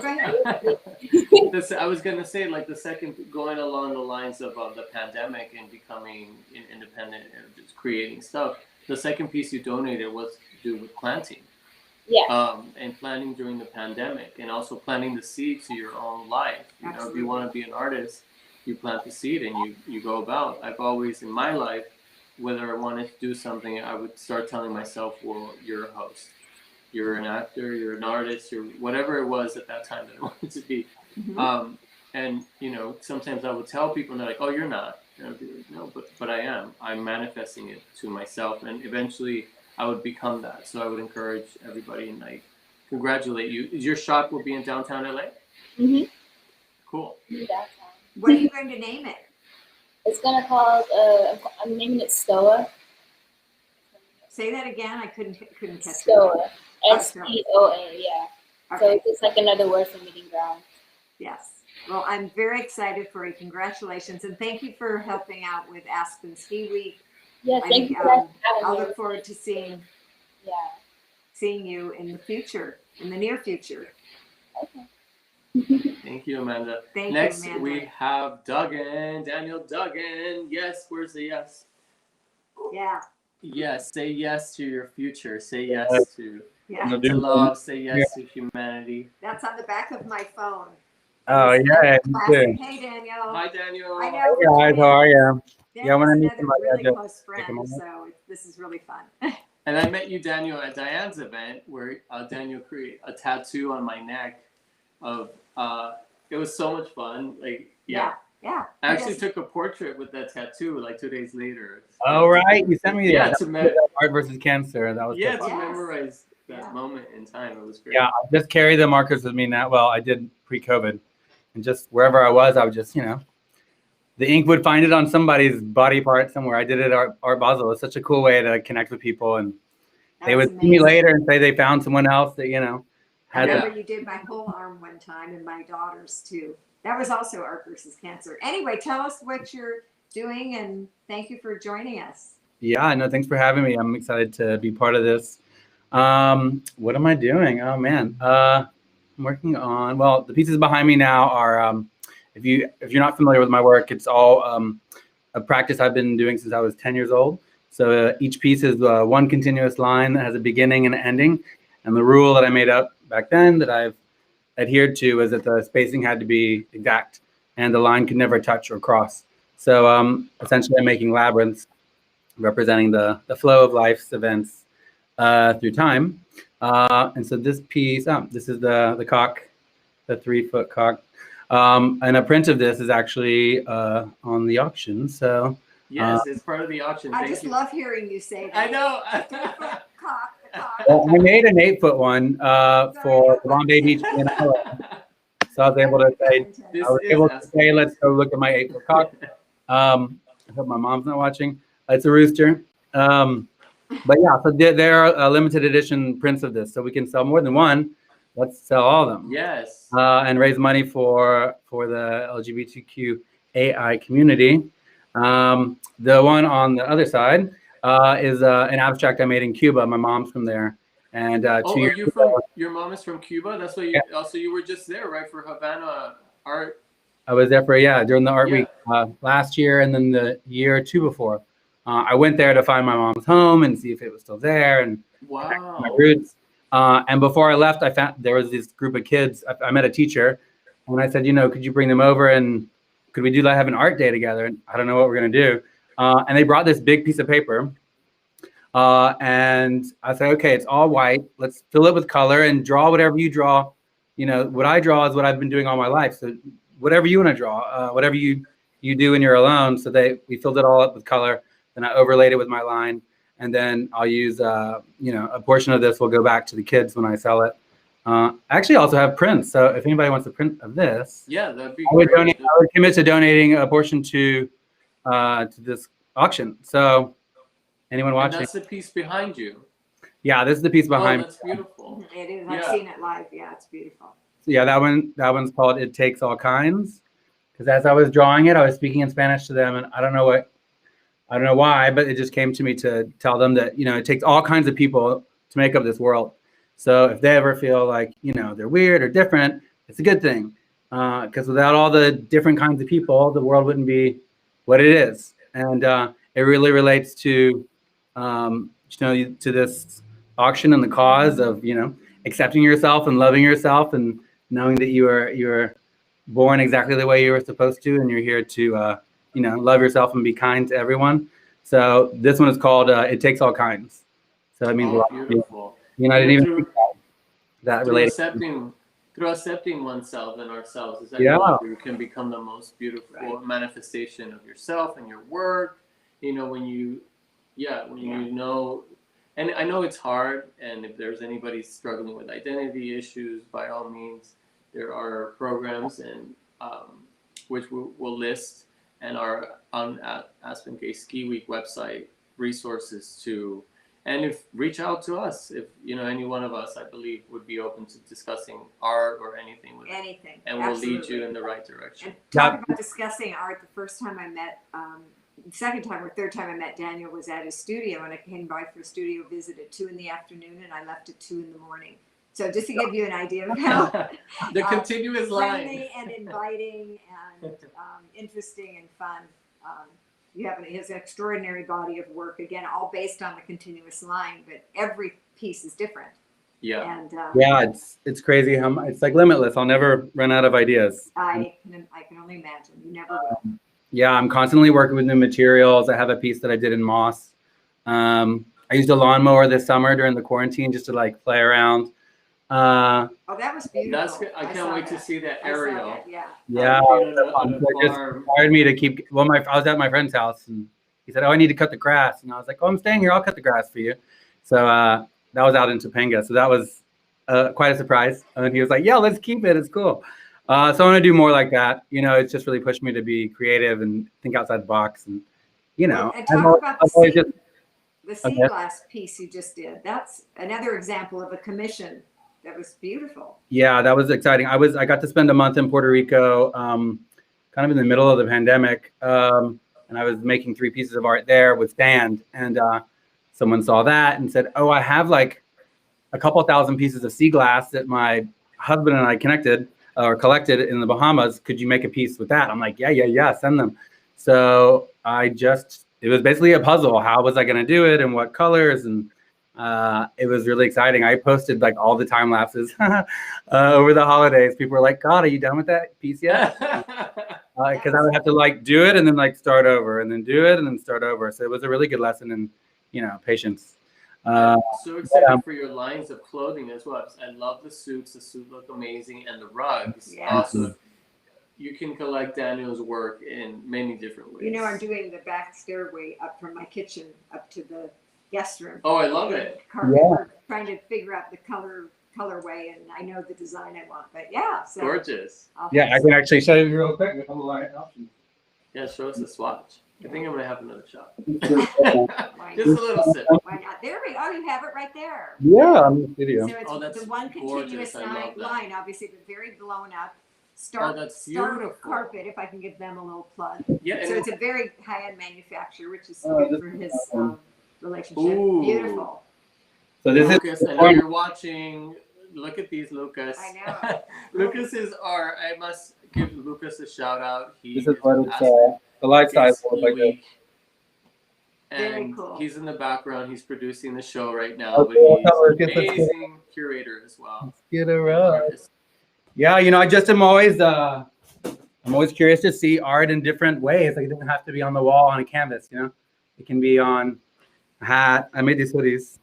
was gonna say, like the second, going along the lines of the pandemic and becoming independent and just creating stuff. The second piece you donated was to do with planting. Yeah. And planting during the pandemic, and also planting the seed to your own life. If you want to be an artist, you plant the seed and you go about. I've always in my life, whether I wanted to do something, I would start telling myself, well, you're a host. You're an actor, you're an artist, you're whatever it was at that time that I wanted to be. Mm-hmm. And sometimes I would tell people, and they're like, oh, you're not. And I'd be like, no, but I am. I'm manifesting it to myself. And eventually I would become that. So I would encourage everybody and like congratulate you. Your shop will be in downtown LA? Mm-hmm. Cool. Downtown. What are you going to name it? It's gonna call. I'm naming it Stoa. Say that again. I couldn't catch it. Stoa. STOA. Yeah. So Okay. it's like another word for meeting ground. Yes. Well, I'm very excited for you. Congratulations, and thank you for helping out with Aspen Ski Week. Yeah. I Thank think, you for having I'll me. look forward to seeing you in the future, in the near future. Okay. Thank you, Amanda. Thank Next, you, Amanda. we have Duggan, Daniel Duggan. Yes, where's the yes? Yeah. Yes, say yes to your future. Say yes to love. Say yes to humanity. That's on the back of my phone. Oh, yeah. Classic. Hey, Daniel. Hi, Daniel. I know. Hey guys, how are you? Yeah, when I Daniel's meet another somebody, I really just close take a friend, moment. so this is really fun. And I met you, Daniel, at Diane's event where Daniel created a tattoo on my neck of, it was so much fun. Like, yeah. Yeah. I actually took a portrait with that tattoo like 2 days later. Oh, right. You sent me Yeah, art versus cancer. That was to fun. memorize that moment in time. It was great. Yeah, I just carry the markers with me now. Well, I did pre-COVID. And just wherever I was, I would just, the ink would find it on somebody's body part somewhere. I did it at Art Basel. It's such a cool way to connect with people. And they would see me later and say they found someone else that, I remember you did my whole arm one time and my daughter's too. That was also art versus cancer. Anyway, tell us what you're doing and thank you for joining us. Yeah, no, thanks for having me. I'm excited to be part of this. What am I doing? Oh man, I'm working on. Well, the pieces behind me now are. If you're not familiar with my work, it's all a practice I've been doing since I was 10 years old. So each piece is one continuous line that has a beginning and an ending. And the rule that I made up back then that I've adhered to is that the spacing had to be exact and the line could never touch or cross. So essentially I'm making labyrinths representing the flow of life's events through time. And so this piece, this is the cock, the 3-foot cock. And a print of this is actually on the auction. So yes, it's part of the auction. I just love hearing you say that. I know. Cock. Well, I made an 8-foot one for the Bombay Beach. So I was able to say, let's go look at my 8-foot cock. I hope my mom's not watching. It's a rooster. But yeah, so there are limited edition prints of this, so we can sell more than one. Let's sell all of them. Yes. And raise money for the LGBTQAI community. The one on the other side is an abstract I made in Cuba. My mom's from there. And your mom is from Cuba? That's why you also you were just there, right, for Havana art? I was there for during the art week last year and then the year or two before. I went there to find my mom's home and see if it was still there and my roots. And before I left, I found there was this group of kids. I met a teacher and I said, could you bring them over and could we have an art day together? And I don't know what we're going to do. And they brought this big piece of paper. And I said, okay, it's all white. Let's fill it with color and draw whatever you draw. What I draw is what I've been doing all my life. So whatever you want to draw, whatever you do when you're alone. So we filled it all up with color. Then I overlaid it with my line. And then I'll use, a portion of this will go back to the kids when I sell it. I actually also have prints. So if anybody wants a print of this, that'd be great. I would commit to donating a portion to this auction. So anyone watching? And that's the piece behind you. Yeah, this is the piece behind me. That's beautiful. It is. I've seen it live. Yeah, it's beautiful. So yeah, that one's called It Takes All Kinds. Because as I was drawing it, I was speaking in Spanish to them, and I don't know why, but it just came to me to tell them that, it takes all kinds of people to make up this world. So if they ever feel like, they're weird or different, it's a good thing. Because without all the different kinds of people, the world wouldn't be what it is. And it really relates to, to this auction and the cause of, accepting yourself and loving yourself and knowing that you are born exactly the way you were supposed to. And you're here to, love yourself and be kind to everyone. So this one is called It Takes All Kinds. So it means a lot. Beautiful. I didn't even think that related. Through accepting oneself and ourselves is that you can become the most beautiful manifestation of yourself and your work. When you know and I know it's hard, and if there's anybody struggling with identity issues, by all means, there are programs and which we'll list and are on Aspen Gay Ski Week website resources to, and if reach out to us if any one of us, I believe, would be open to discussing art or anything with Anything. and Absolutely. we'll lead you in the right direction. And talk about discussing art. The first time I met, second time or third time I met Daniel was at his studio, and I came by for a studio visit at 2 p.m, and I left at 2 a.m. So just to give you an idea of how the continuous line. friendly and inviting and interesting and fun. He has an extraordinary body of work, again, all based on the continuous line, but every piece is different. Yeah. And Yeah, it's crazy how it's like limitless. I'll never run out of ideas. I can only imagine. You never will. Yeah, I'm constantly working with new materials. I have a piece that I did in moss. I used a lawnmower this summer during the quarantine just to like play around. Oh, that was beautiful. That's good. I can't wait to see that aerial. That, yeah. Yeah, On it just inspired me to keep. Well, I was at my friend's house and he said, "Oh, I need to cut the grass," and I was like, "Oh, I'm staying here. I'll cut the grass for you." So that was out in Topanga. So that was quite a surprise. And he was like, "Yeah, let's keep it. It's cool." So I want to do more like that. It's just really pushed me to be creative and think outside the box. And And talk about the sea glass piece you just did. That's another example of a commission that was beautiful. Yeah, that was exciting. I got to spend a month in Puerto Rico, kind of in the middle of the pandemic, and I was making 3 pieces of art there with sand. And someone saw that and said, "Oh, I have like a couple thousand pieces of sea glass that my husband and I collected in the Bahamas. Could you make a piece with that?" I'm like, yeah, send them. So it was basically a puzzle. How was I going to do it and what colors? And it was really exciting. I posted like all the time lapses over the holidays. People were like, "God, are you done with that piece yet?" Because I would have to like do it and then like start over and then do it and then start over. So it was a really good lesson in, patience. I'm so excited for your lines of clothing as well. I love the suits. The suits look amazing, and the rugs. Yeah. Also, you can collect Daniel's work in many different ways. I'm doing the back stairway up from my kitchen up to the guest room. Oh, I love it. We're trying to figure out the colorway, and I know the design I want. But yeah, so Gorgeous. Yeah, I can actually show you real quick with all the light options. Yeah, show us the swatch. I think I'm gonna have another shot. Why Just a little sip. Why not? There we go. You have it right there. Yeah, on the video. So it's that's the one continuous gorgeous. I love that. line, obviously, but very blown up. That's Stark beautiful. carpet, if I can give them a little plug. Yeah, So and it's a very high-end manufacturer, which is good for his relationship. Ooh. Beautiful. So this Lucas, I know you're watching. Look at these, Lucas. I know. Lucas's art. I must give Lucas a shout out. This is what it's the light size was like this. Very And cool. he's in the background. He's producing the show right now. Okay, But he's get an the- amazing curator as well. Get it right. Artist. Yeah, I just am always I'm always curious to see art in different ways. Like it doesn't have to be on the wall on a canvas, It can be on a hat. I made these hoodies.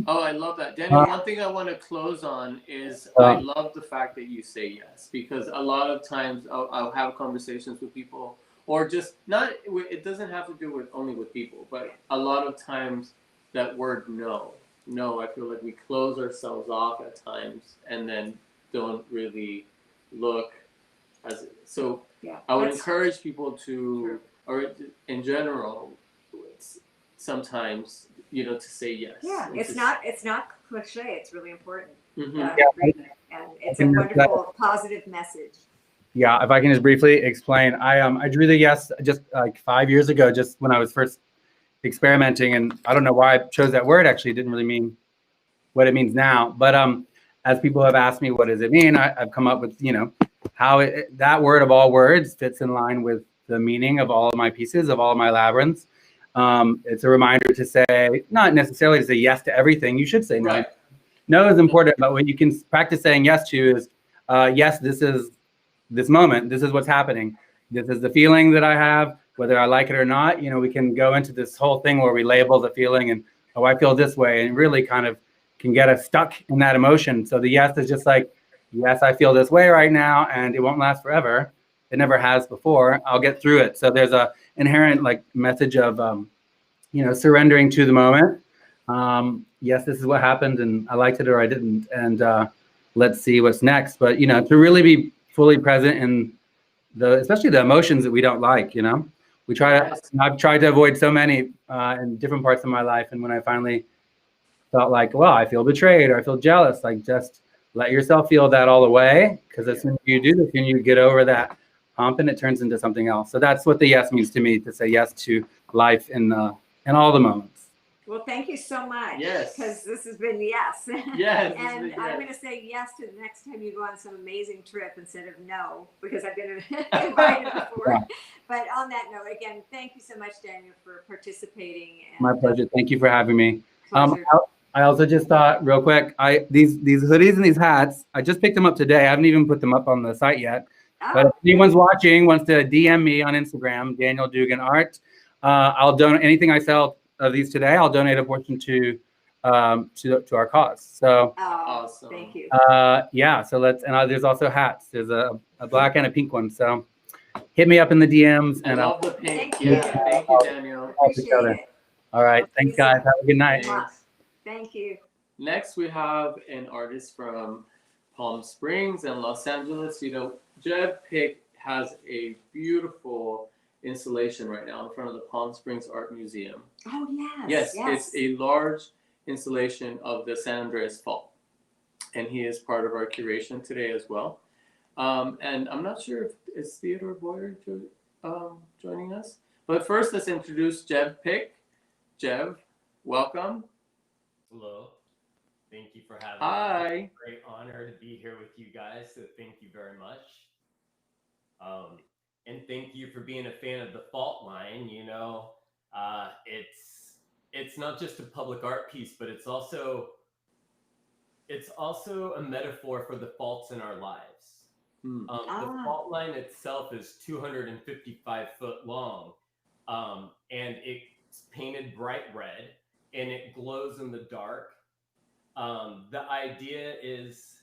Oh, I love that. Daniel, one thing I want to close on is I love the fact that you say yes, because a lot of times I'll have conversations with people, or just not, it doesn't have to do with only with people, but a lot of times that word no, I feel like we close ourselves off at times and then don't really look as it. So Yeah, I would that's encourage people to, true. or in general, sometimes, to say yes. Yeah, And it's not cliche. It's really important. Mhm. And it's a wonderful, positive message. Yeah, if I can just briefly explain, I drew the yes just like 5 years ago, just when I was first experimenting, and I don't know why I chose that word. Actually, it didn't really mean what it means now. But as people have asked me, what does it mean? I've come up with how that word of all words fits in line with the meaning of all of my pieces, of all of my labyrinths. It's a reminder to say, not necessarily to say yes to everything. You should say no. Right. No is important, but what you can practice saying yes to is, yes, this is this moment. This is what's happening. This is the feeling that I have, whether I like it or not. We can go into this whole thing where we label the feeling and, oh, I feel this way, and really kind of can get us stuck in that emotion. So the yes is just like, yes, I feel this way right now, and it won't last forever. It never has before. I'll get through it. So there's a inherent like message of surrendering to the moment. Yes, this is what happened, and I liked it or I didn't, and let's see what's next. But to really be fully present in especially the emotions that we don't like. We try to. Yes. I've tried to avoid so many in different parts of my life, and when I finally felt like, well, I feel betrayed or I feel jealous, like just let yourself feel that all the way, because as soon as you do this, when you get over that hump, and it turns into something else. So that's what the yes means to me, to say yes to life in all the moments. Well, thank you so much. Yes. Because this has been yes. Yes. And yes. I'm going to say yes to the next time you go on some amazing trip instead of no, because I've been invited before. Yeah. But on that note, again, thank you so much, Daniel, for participating. And, My pleasure. Thank you for having me. Pleasure. I also just thought real quick, these hoodies and these hats, I just picked them up today. I haven't even put them up on the site yet. But if anyone's watching, wants to DM me on Instagram, Daniel Dugan Art, I'll donate anything I sell of these today. I'll donate a portion to our cause. So Awesome. Thank you. yeah. So there's also hats. There's a black and a pink one. So hit me up in the DMs. I and love the pink. Thank you. Yeah. Thank you, Daniel. Appreciate it. All right. Thanks, guys. Have a good night. Thanks. Thank you. Next, we have an artist from Palm Springs and Los Angeles. Jeb Pick has a beautiful installation right now in front of the Palm Springs Art Museum. Oh, yes. It's a large installation of the San Andreas Fault, and he is part of our curation today as well. And I'm not sure if is Theodore Boyer joining us, but first let's introduce Jeb Pick. Jeb, welcome. Hello. Thank you for having me. Hi. It's a great honor to be here with you guys, so thank you very much. And thank you for being a fan of the Fault Line. It's not just a public art piece, but it's also a metaphor for the faults in our lives. The Fault Line itself is 255 foot long, and it's painted bright red, and it glows in the dark. The idea is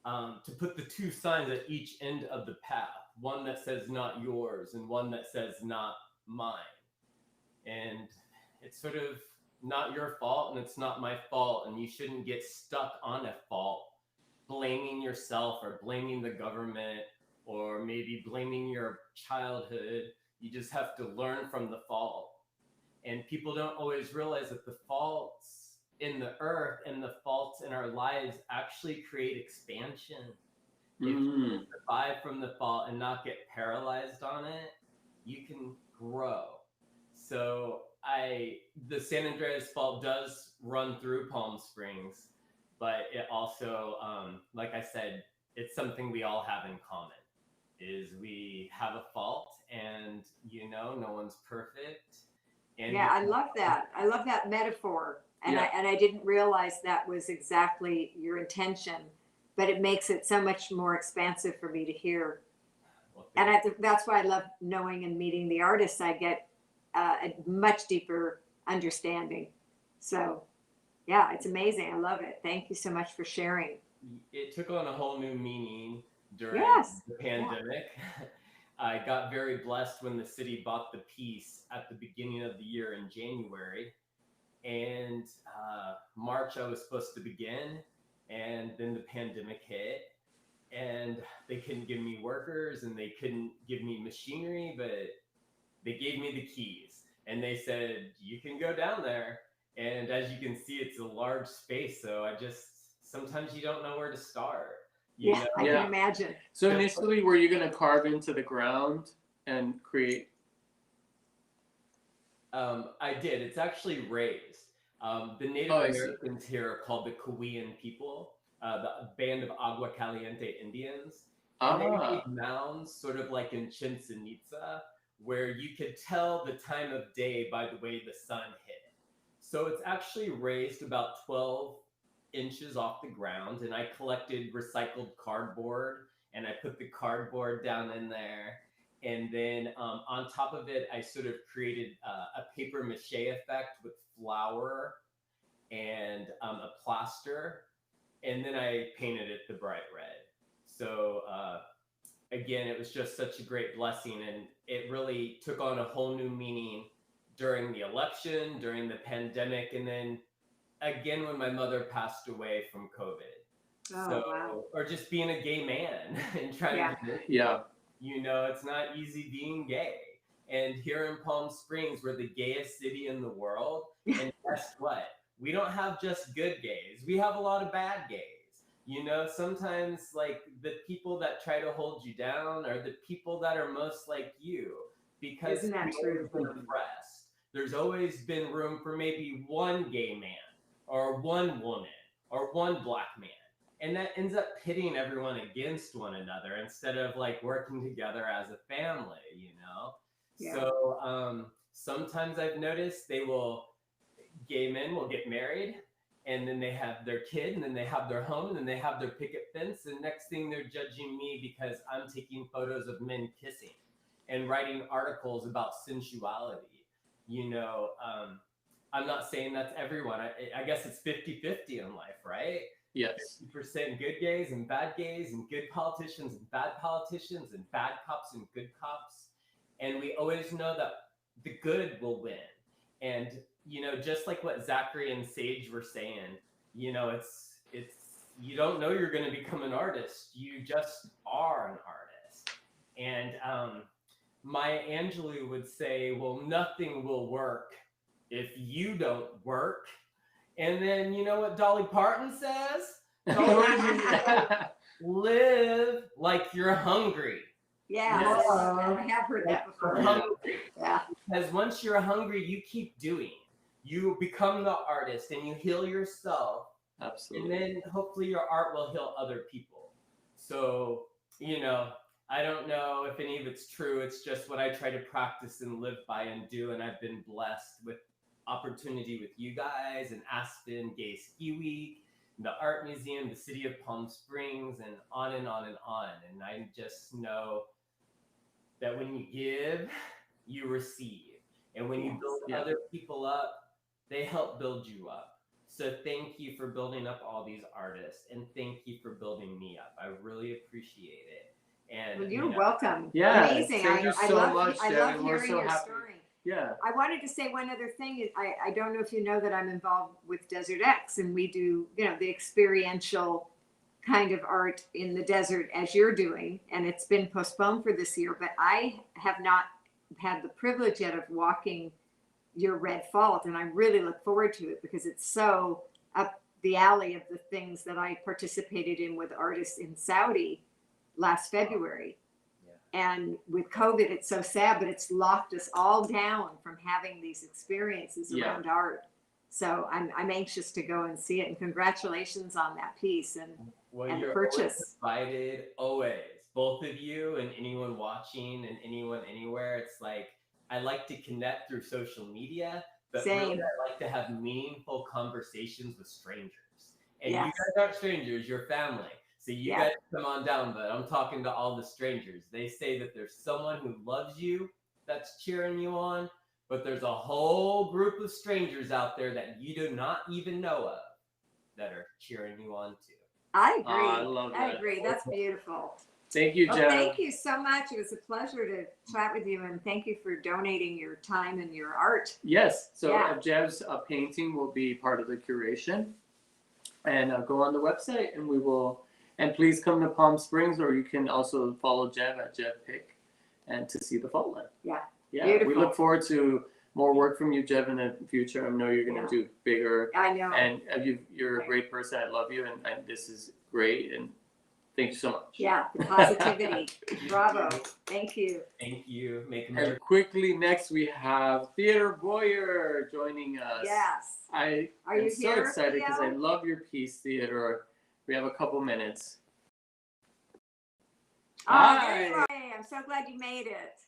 to put the two signs at each end of the path, one that says not yours and one that says not mine. And it's sort of not your fault and it's not my fault, and you shouldn't get stuck on a fault, blaming yourself or blaming the government or maybe blaming your childhood. You just have to learn from the fault. And people don't always realize that the faults in the earth and the faults in our lives actually create expansion. If you survive from the fault and not get paralyzed on it, you can grow. So the San Andreas Fault does run through Palm Springs, but it also, like I said, it's something we all have in common, is we have a fault, and no one's perfect. And yeah, I love that. I love that metaphor. And I didn't realize that was exactly your intention, but it makes it so much more expansive for me to hear. And that's why I love knowing and meeting the artists. I get a much deeper understanding. So yeah, it's amazing. I love it. Thank you so much for sharing. It took on a whole new meaning during the pandemic. Yeah. I got very blessed when the city bought the piece at the beginning of the year in January. And March I was supposed to begin, and then the pandemic hit, and they couldn't give me workers and they couldn't give me machinery, but they gave me the keys and they said, you can go down there. And as you can see, it's a large space, so sometimes you don't know where to start. I can imagine. So initially, were you going to carve into the ground and create? I did. It's actually raised. The Native Americans here are called the Kauaian people, the band of Agua Caliente Indians. And they made mounds sort of like in Chichen Itza, where you could tell the time of day by the way the sun hit. So it's actually raised about 12 inches off the ground, and I collected recycled cardboard, and I put the cardboard down in there. And then on top of it, I sort of created a paper mache effect with flour and a plaster. And then I painted it the bright red. So again, it was just such a great blessing. And it really took on a whole new meaning during the election, during the pandemic, and then again when my mother passed away from COVID. Oh, wow. Or just being a gay man and trying Yeah. to, Yeah. you know, it's not easy being gay. And here in Palm Springs, we're the gayest city in the world. And guess what? We don't have just good gays. We have a lot of bad gays. You know, sometimes like the people that try to hold you down are the people that are most like you, because Isn't that we've true? always been oppressed. There's always been room for maybe one gay man or one woman or one black man. And that ends up pitting everyone against one another instead of like working together as a family, you know? Yeah. So sometimes I've noticed gay men will get married and then they have their kid and then they have their home and then they have their picket fence. And next thing they're judging me because I'm taking photos of men kissing and writing articles about sensuality. You know, I'm not saying that's everyone. I guess it's 50-50 in life, right? Yes. 50% good gays and bad gays and good politicians and bad politicians and bad cops and good cops. And we always know that the good will win. And, you know, just like what Zachary and Sage were saying, you know, it's you don't know you're going to become an artist. You just are an artist. And Maya Angelou would say, well, nothing will work if you don't work. And then you know what Dolly Parton says? Live like you're hungry. Yeah, Yes. I have heard that before. Hungry. Yeah. Because once you're hungry, you keep doing. You become the artist and you heal yourself. Absolutely. And then hopefully your art will heal other people. So, you know, I don't know if any of it's true. It's just what I try to practice and live by and do. And I've been blessed with opportunity with you guys and Aspen Gay Ski Week, the Art Museum, the City of Palm Springs, and on and on and on. And I just know that when you give, you receive. And when you build other people up, they help build you up. So thank you for building up all these artists, and thank you for building me up. I really appreciate it. And Well, you're welcome. Yeah, Amazing. thank you so much, I Jen, love and we're hearing so your happy. story. Yeah. I wanted to say one other thing. I don't know if you know that I'm involved with Desert X, and we do, you know, the experiential kind of art in the desert as you're doing, and it's been postponed for this year, but I have not had the privilege yet of walking your Red Fault, and I really look forward to it because it's so up the alley of the things that I participated in with artists in Saudi last February. And with COVID, it's so sad, but it's locked us all down from having these experiences around art. So I'm anxious to go and see it. And congratulations on that piece and you're purchase. Always invited, always. Both of you and anyone watching and anyone anywhere. It's like I like to connect through social media, but really I like to have meaningful conversations with strangers. And you guys aren't strangers, you're family. So you guys come on down, but I'm talking to all the strangers. They say that there's someone who loves you that's cheering you on, but there's a whole group of strangers out there that you do not even know of that are cheering you on too. I agree. I love that. I agree. That's beautiful. Thank you, Jen. Well, thank you so much. It was a pleasure to chat with you, and thank you for donating your time and your art. Yes. So Jev's painting will be part of the curation, and go on the website, and we will. And please come to Palm Springs, or you can also follow Jev at Jev Pick, and to see the fault line. Yeah. Yeah. Beautiful. We look forward to more work from you, Jev, in the future. I know you're going to do bigger. I know. And you're a great person. I love you, and this is great. And thank you so much. Yeah, the positivity. Bravo. Thank you. Thank you. And quickly, next we have Theodore Boyer joining us. Yes. I am so excited because I love your piece, Theodore. We have a couple minutes. There you are. I'm so glad you made it.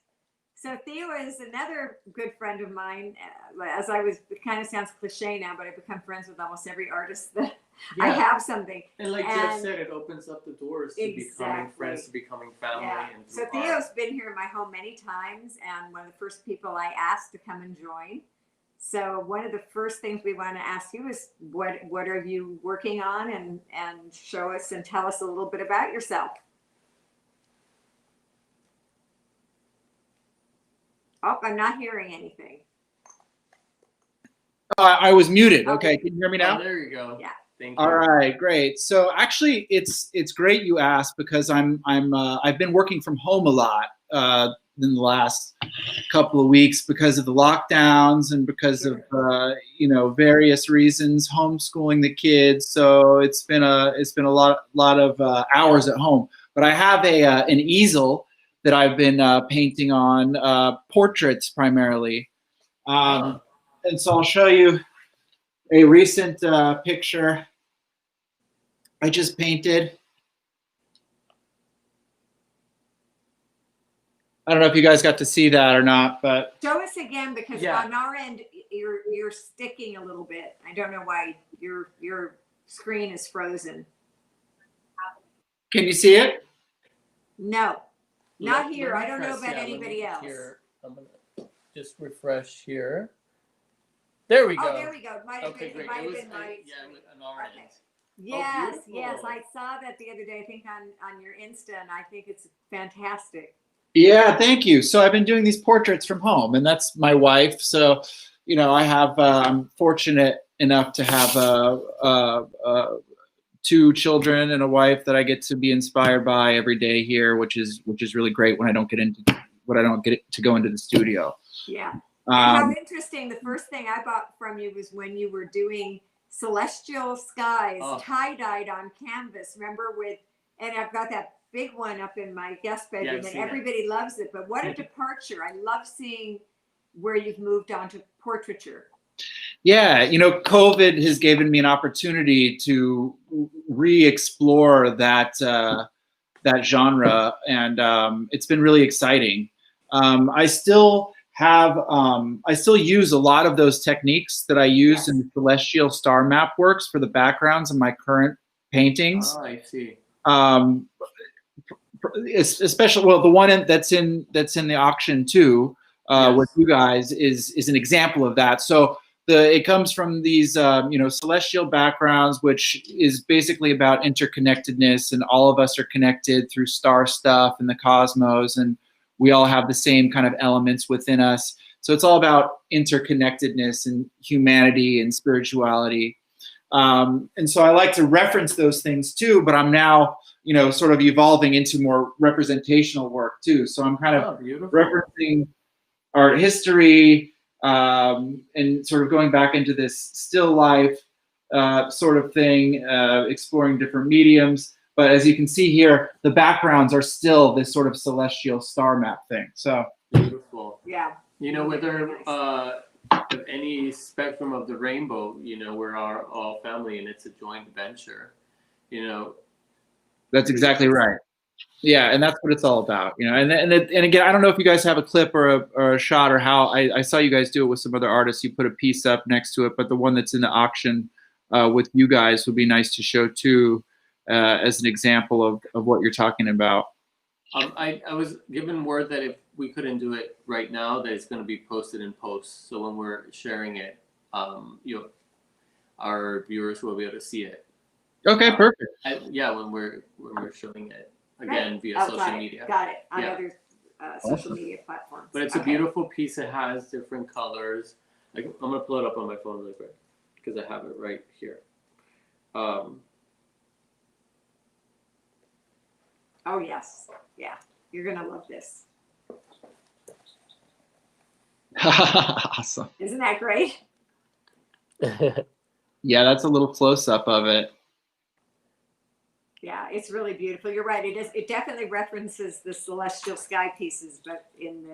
So Theo is another good friend of mine. As it kind of sounds cliche now, but I've become friends with almost every artist that I have something. And like Jeff said, it opens up the doors to becoming friends, to becoming family. Yeah. And so Theo's been here in my home many times, and one of the first people I asked to come and join. So one of the first things we want to ask you is what are you working on, and show us and tell us a little bit about yourself. Oh, I'm not hearing anything. I was muted. Okay, can you hear me now? Oh, there you go. Yeah. Thank you. All right, great. So actually, it's great you asked, because I've been working from home a lot in the last couple of weeks because of the lockdowns and because of various reasons, homeschooling the kids. So it's been a lot of hours at home. But I have an easel that I've been painting on, portraits primarily. And so I'll show you a recent picture I just painted. I don't know if you guys got to see that or not, but show us again, because Yeah. on our end you're sticking a little bit. I don't know why your screen is frozen. can you see it? No, not Let here. me I don't know press, about let me anybody else. Here, I'm gonna just refresh here. There we go. Oh, there we go. It might have Okay, been, great. it might It have was been my yeah, on our Okay. end. Yes, yes. beautiful. I saw that the other day, I think on your Insta, and I think it's fantastic. Yeah, thank you. So I've been doing these portraits from home, and that's my wife. So, I'm fortunate enough to have two children and a wife that I get to be inspired by every day here, which is really great when I don't get to go into the studio. Yeah. And how interesting. The first thing I bought from you was when you were doing celestial skies tie-dyed on canvas. Remember and I've got that big one up in my guest bedroom, and everybody loves it. But what a departure. I love seeing where you've moved on to portraiture. Yeah, COVID has given me an opportunity to re-explore that genre, and it's been really exciting. I still use a lot of those techniques that I used in the celestial star map works for the backgrounds of my current paintings. Oh, I see. Especially, well, the one that's in the auction too, with you guys is an example of that. So it comes from these celestial backgrounds, which is basically about interconnectedness, and all of us are connected through star stuff and the cosmos, and we all have the same kind of elements within us. So it's all about interconnectedness and humanity and spirituality. And so I like to reference those things too, but I'm now, sort of evolving into more representational work too. So I'm kind of referencing art history, and sort of going back into this still life sort of thing, exploring different mediums. But as you can see here, the backgrounds are still this sort of celestial star map thing. So beautiful. Yeah. Whether of any spectrum of the rainbow, we're all family, and it's a joint venture. That's exactly right. Yeah, and that's what it's all about, And again, I don't know if you guys have a clip or a shot, or how I saw you guys do it with some other artists. You put a piece up next to it, but the one that's in the auction with you guys would be nice to show too, as an example of what you're talking about. I was given word that if we couldn't do it right now, that it's going to be posted in post. So when we're sharing it, our viewers will be able to see it. Okay, perfect. When we're showing it again via social media. Got it. On other social media platforms. But it's a beautiful piece. It has different colors. I'm gonna pull it up on my phone really quick because I have it right here. Oh yes, yeah. You're gonna love this. Awesome. Isn't that great? Yeah, that's a little close up of it. Yeah, it's really beautiful. You're right. It is. It definitely references the celestial sky pieces, but in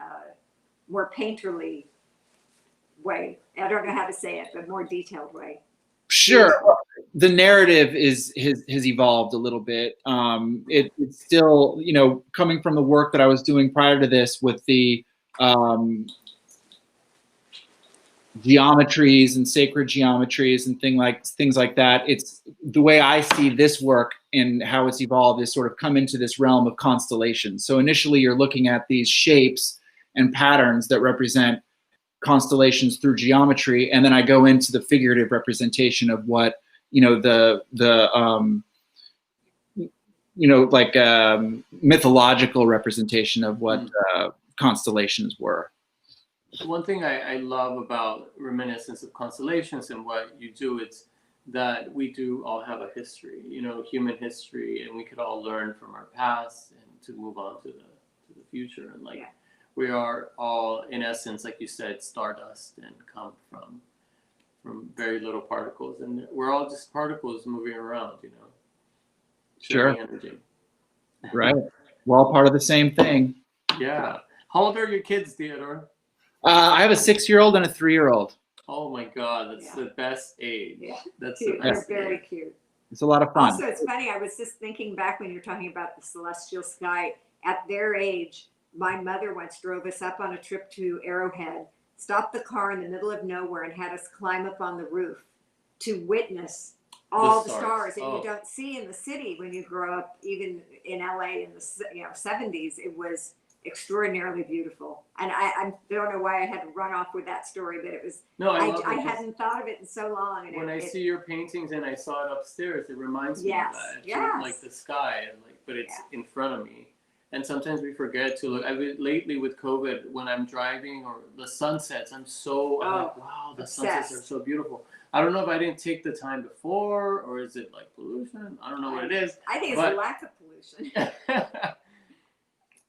a more painterly way. I don't know how to say it, but more detailed way. Sure. The narrative has evolved a little bit. It's still, coming from the work that I was doing prior to this with the geometries and sacred geometries and things like that. It's the way I see this work and how it's evolved is sort of come into this realm of constellations. So initially you're looking at these shapes and patterns that represent constellations through geometry, and then I go into the figurative representation of what mythological representation of what constellations were. one thing I love about Reminiscence of Constellations and what you do, it's that we do all have a history, you know, human history, and we could all learn from our past and to move on to the future. And like, we are all, in essence, like you said, stardust and come from very little particles, and we're all just particles moving around, you know. Sure. Energy. Right. We're all part of the same thing. Yeah. How old are your kids, Theodore? I have a 6-year-old and a 3-year-old. Oh my God, that's the best age. Yeah. That's Cute. the best. They're very age. cute. It's a lot of fun. Also, it's funny. I was just thinking back when you're talking about the celestial sky. At their age, my mother once drove us up on a trip to Arrowhead, stopped the car in the middle of nowhere, and had us climb up on the roof to witness all the stars that you don't see in the city when you grow up. Even in LA in the 70s, it was extraordinarily beautiful. And I don't know why I had to run off with that story, but it was. No, I hadn't thought of it in so long. And when I see your paintings and I saw it upstairs, it reminds me of that. Yes. Like the sky, and like, but it's in front of me. And sometimes we forget to look. Lately with COVID, when I'm driving or the sunsets, I'm like, wow, the sunsets are so beautiful. I don't know if I didn't take the time before, or is it like pollution? I don't know what it is. I think it's a lack of pollution.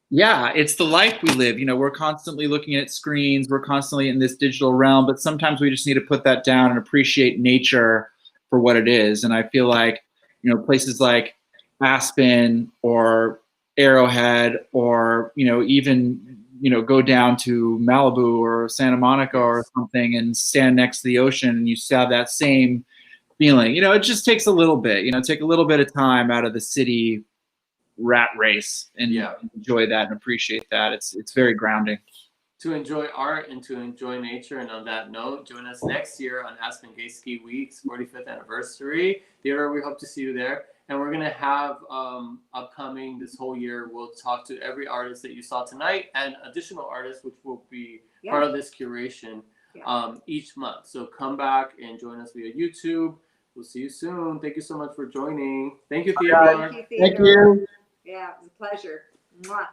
Yeah, it's the life we live. You know, we're constantly looking at screens. We're constantly in this digital realm, but sometimes we just need to put that down and appreciate nature for what it is. And I feel like, you know, places like Aspen or Arrowhead, or, you know, even, you know, go down to Malibu or Santa Monica or something and stand next to the ocean, and you still have that same feeling. You know, it just takes a little bit, you know, take a little bit of time out of the city rat race and enjoy that and appreciate that. It's very grounding. To enjoy art and to enjoy nature. And on that note, join us next year on Aspen Gay Ski Week's 45th anniversary. Theodore, we hope to see you there. And we're going to have upcoming this whole year, we'll talk to every artist that you saw tonight and additional artists, which will be part of this curation each month. So come back and join us via YouTube. We'll see you soon. Thank you so much for joining. Thank you, Theodore. Thank you, Theodore. Thank you. Yeah, it was a pleasure. Mwah.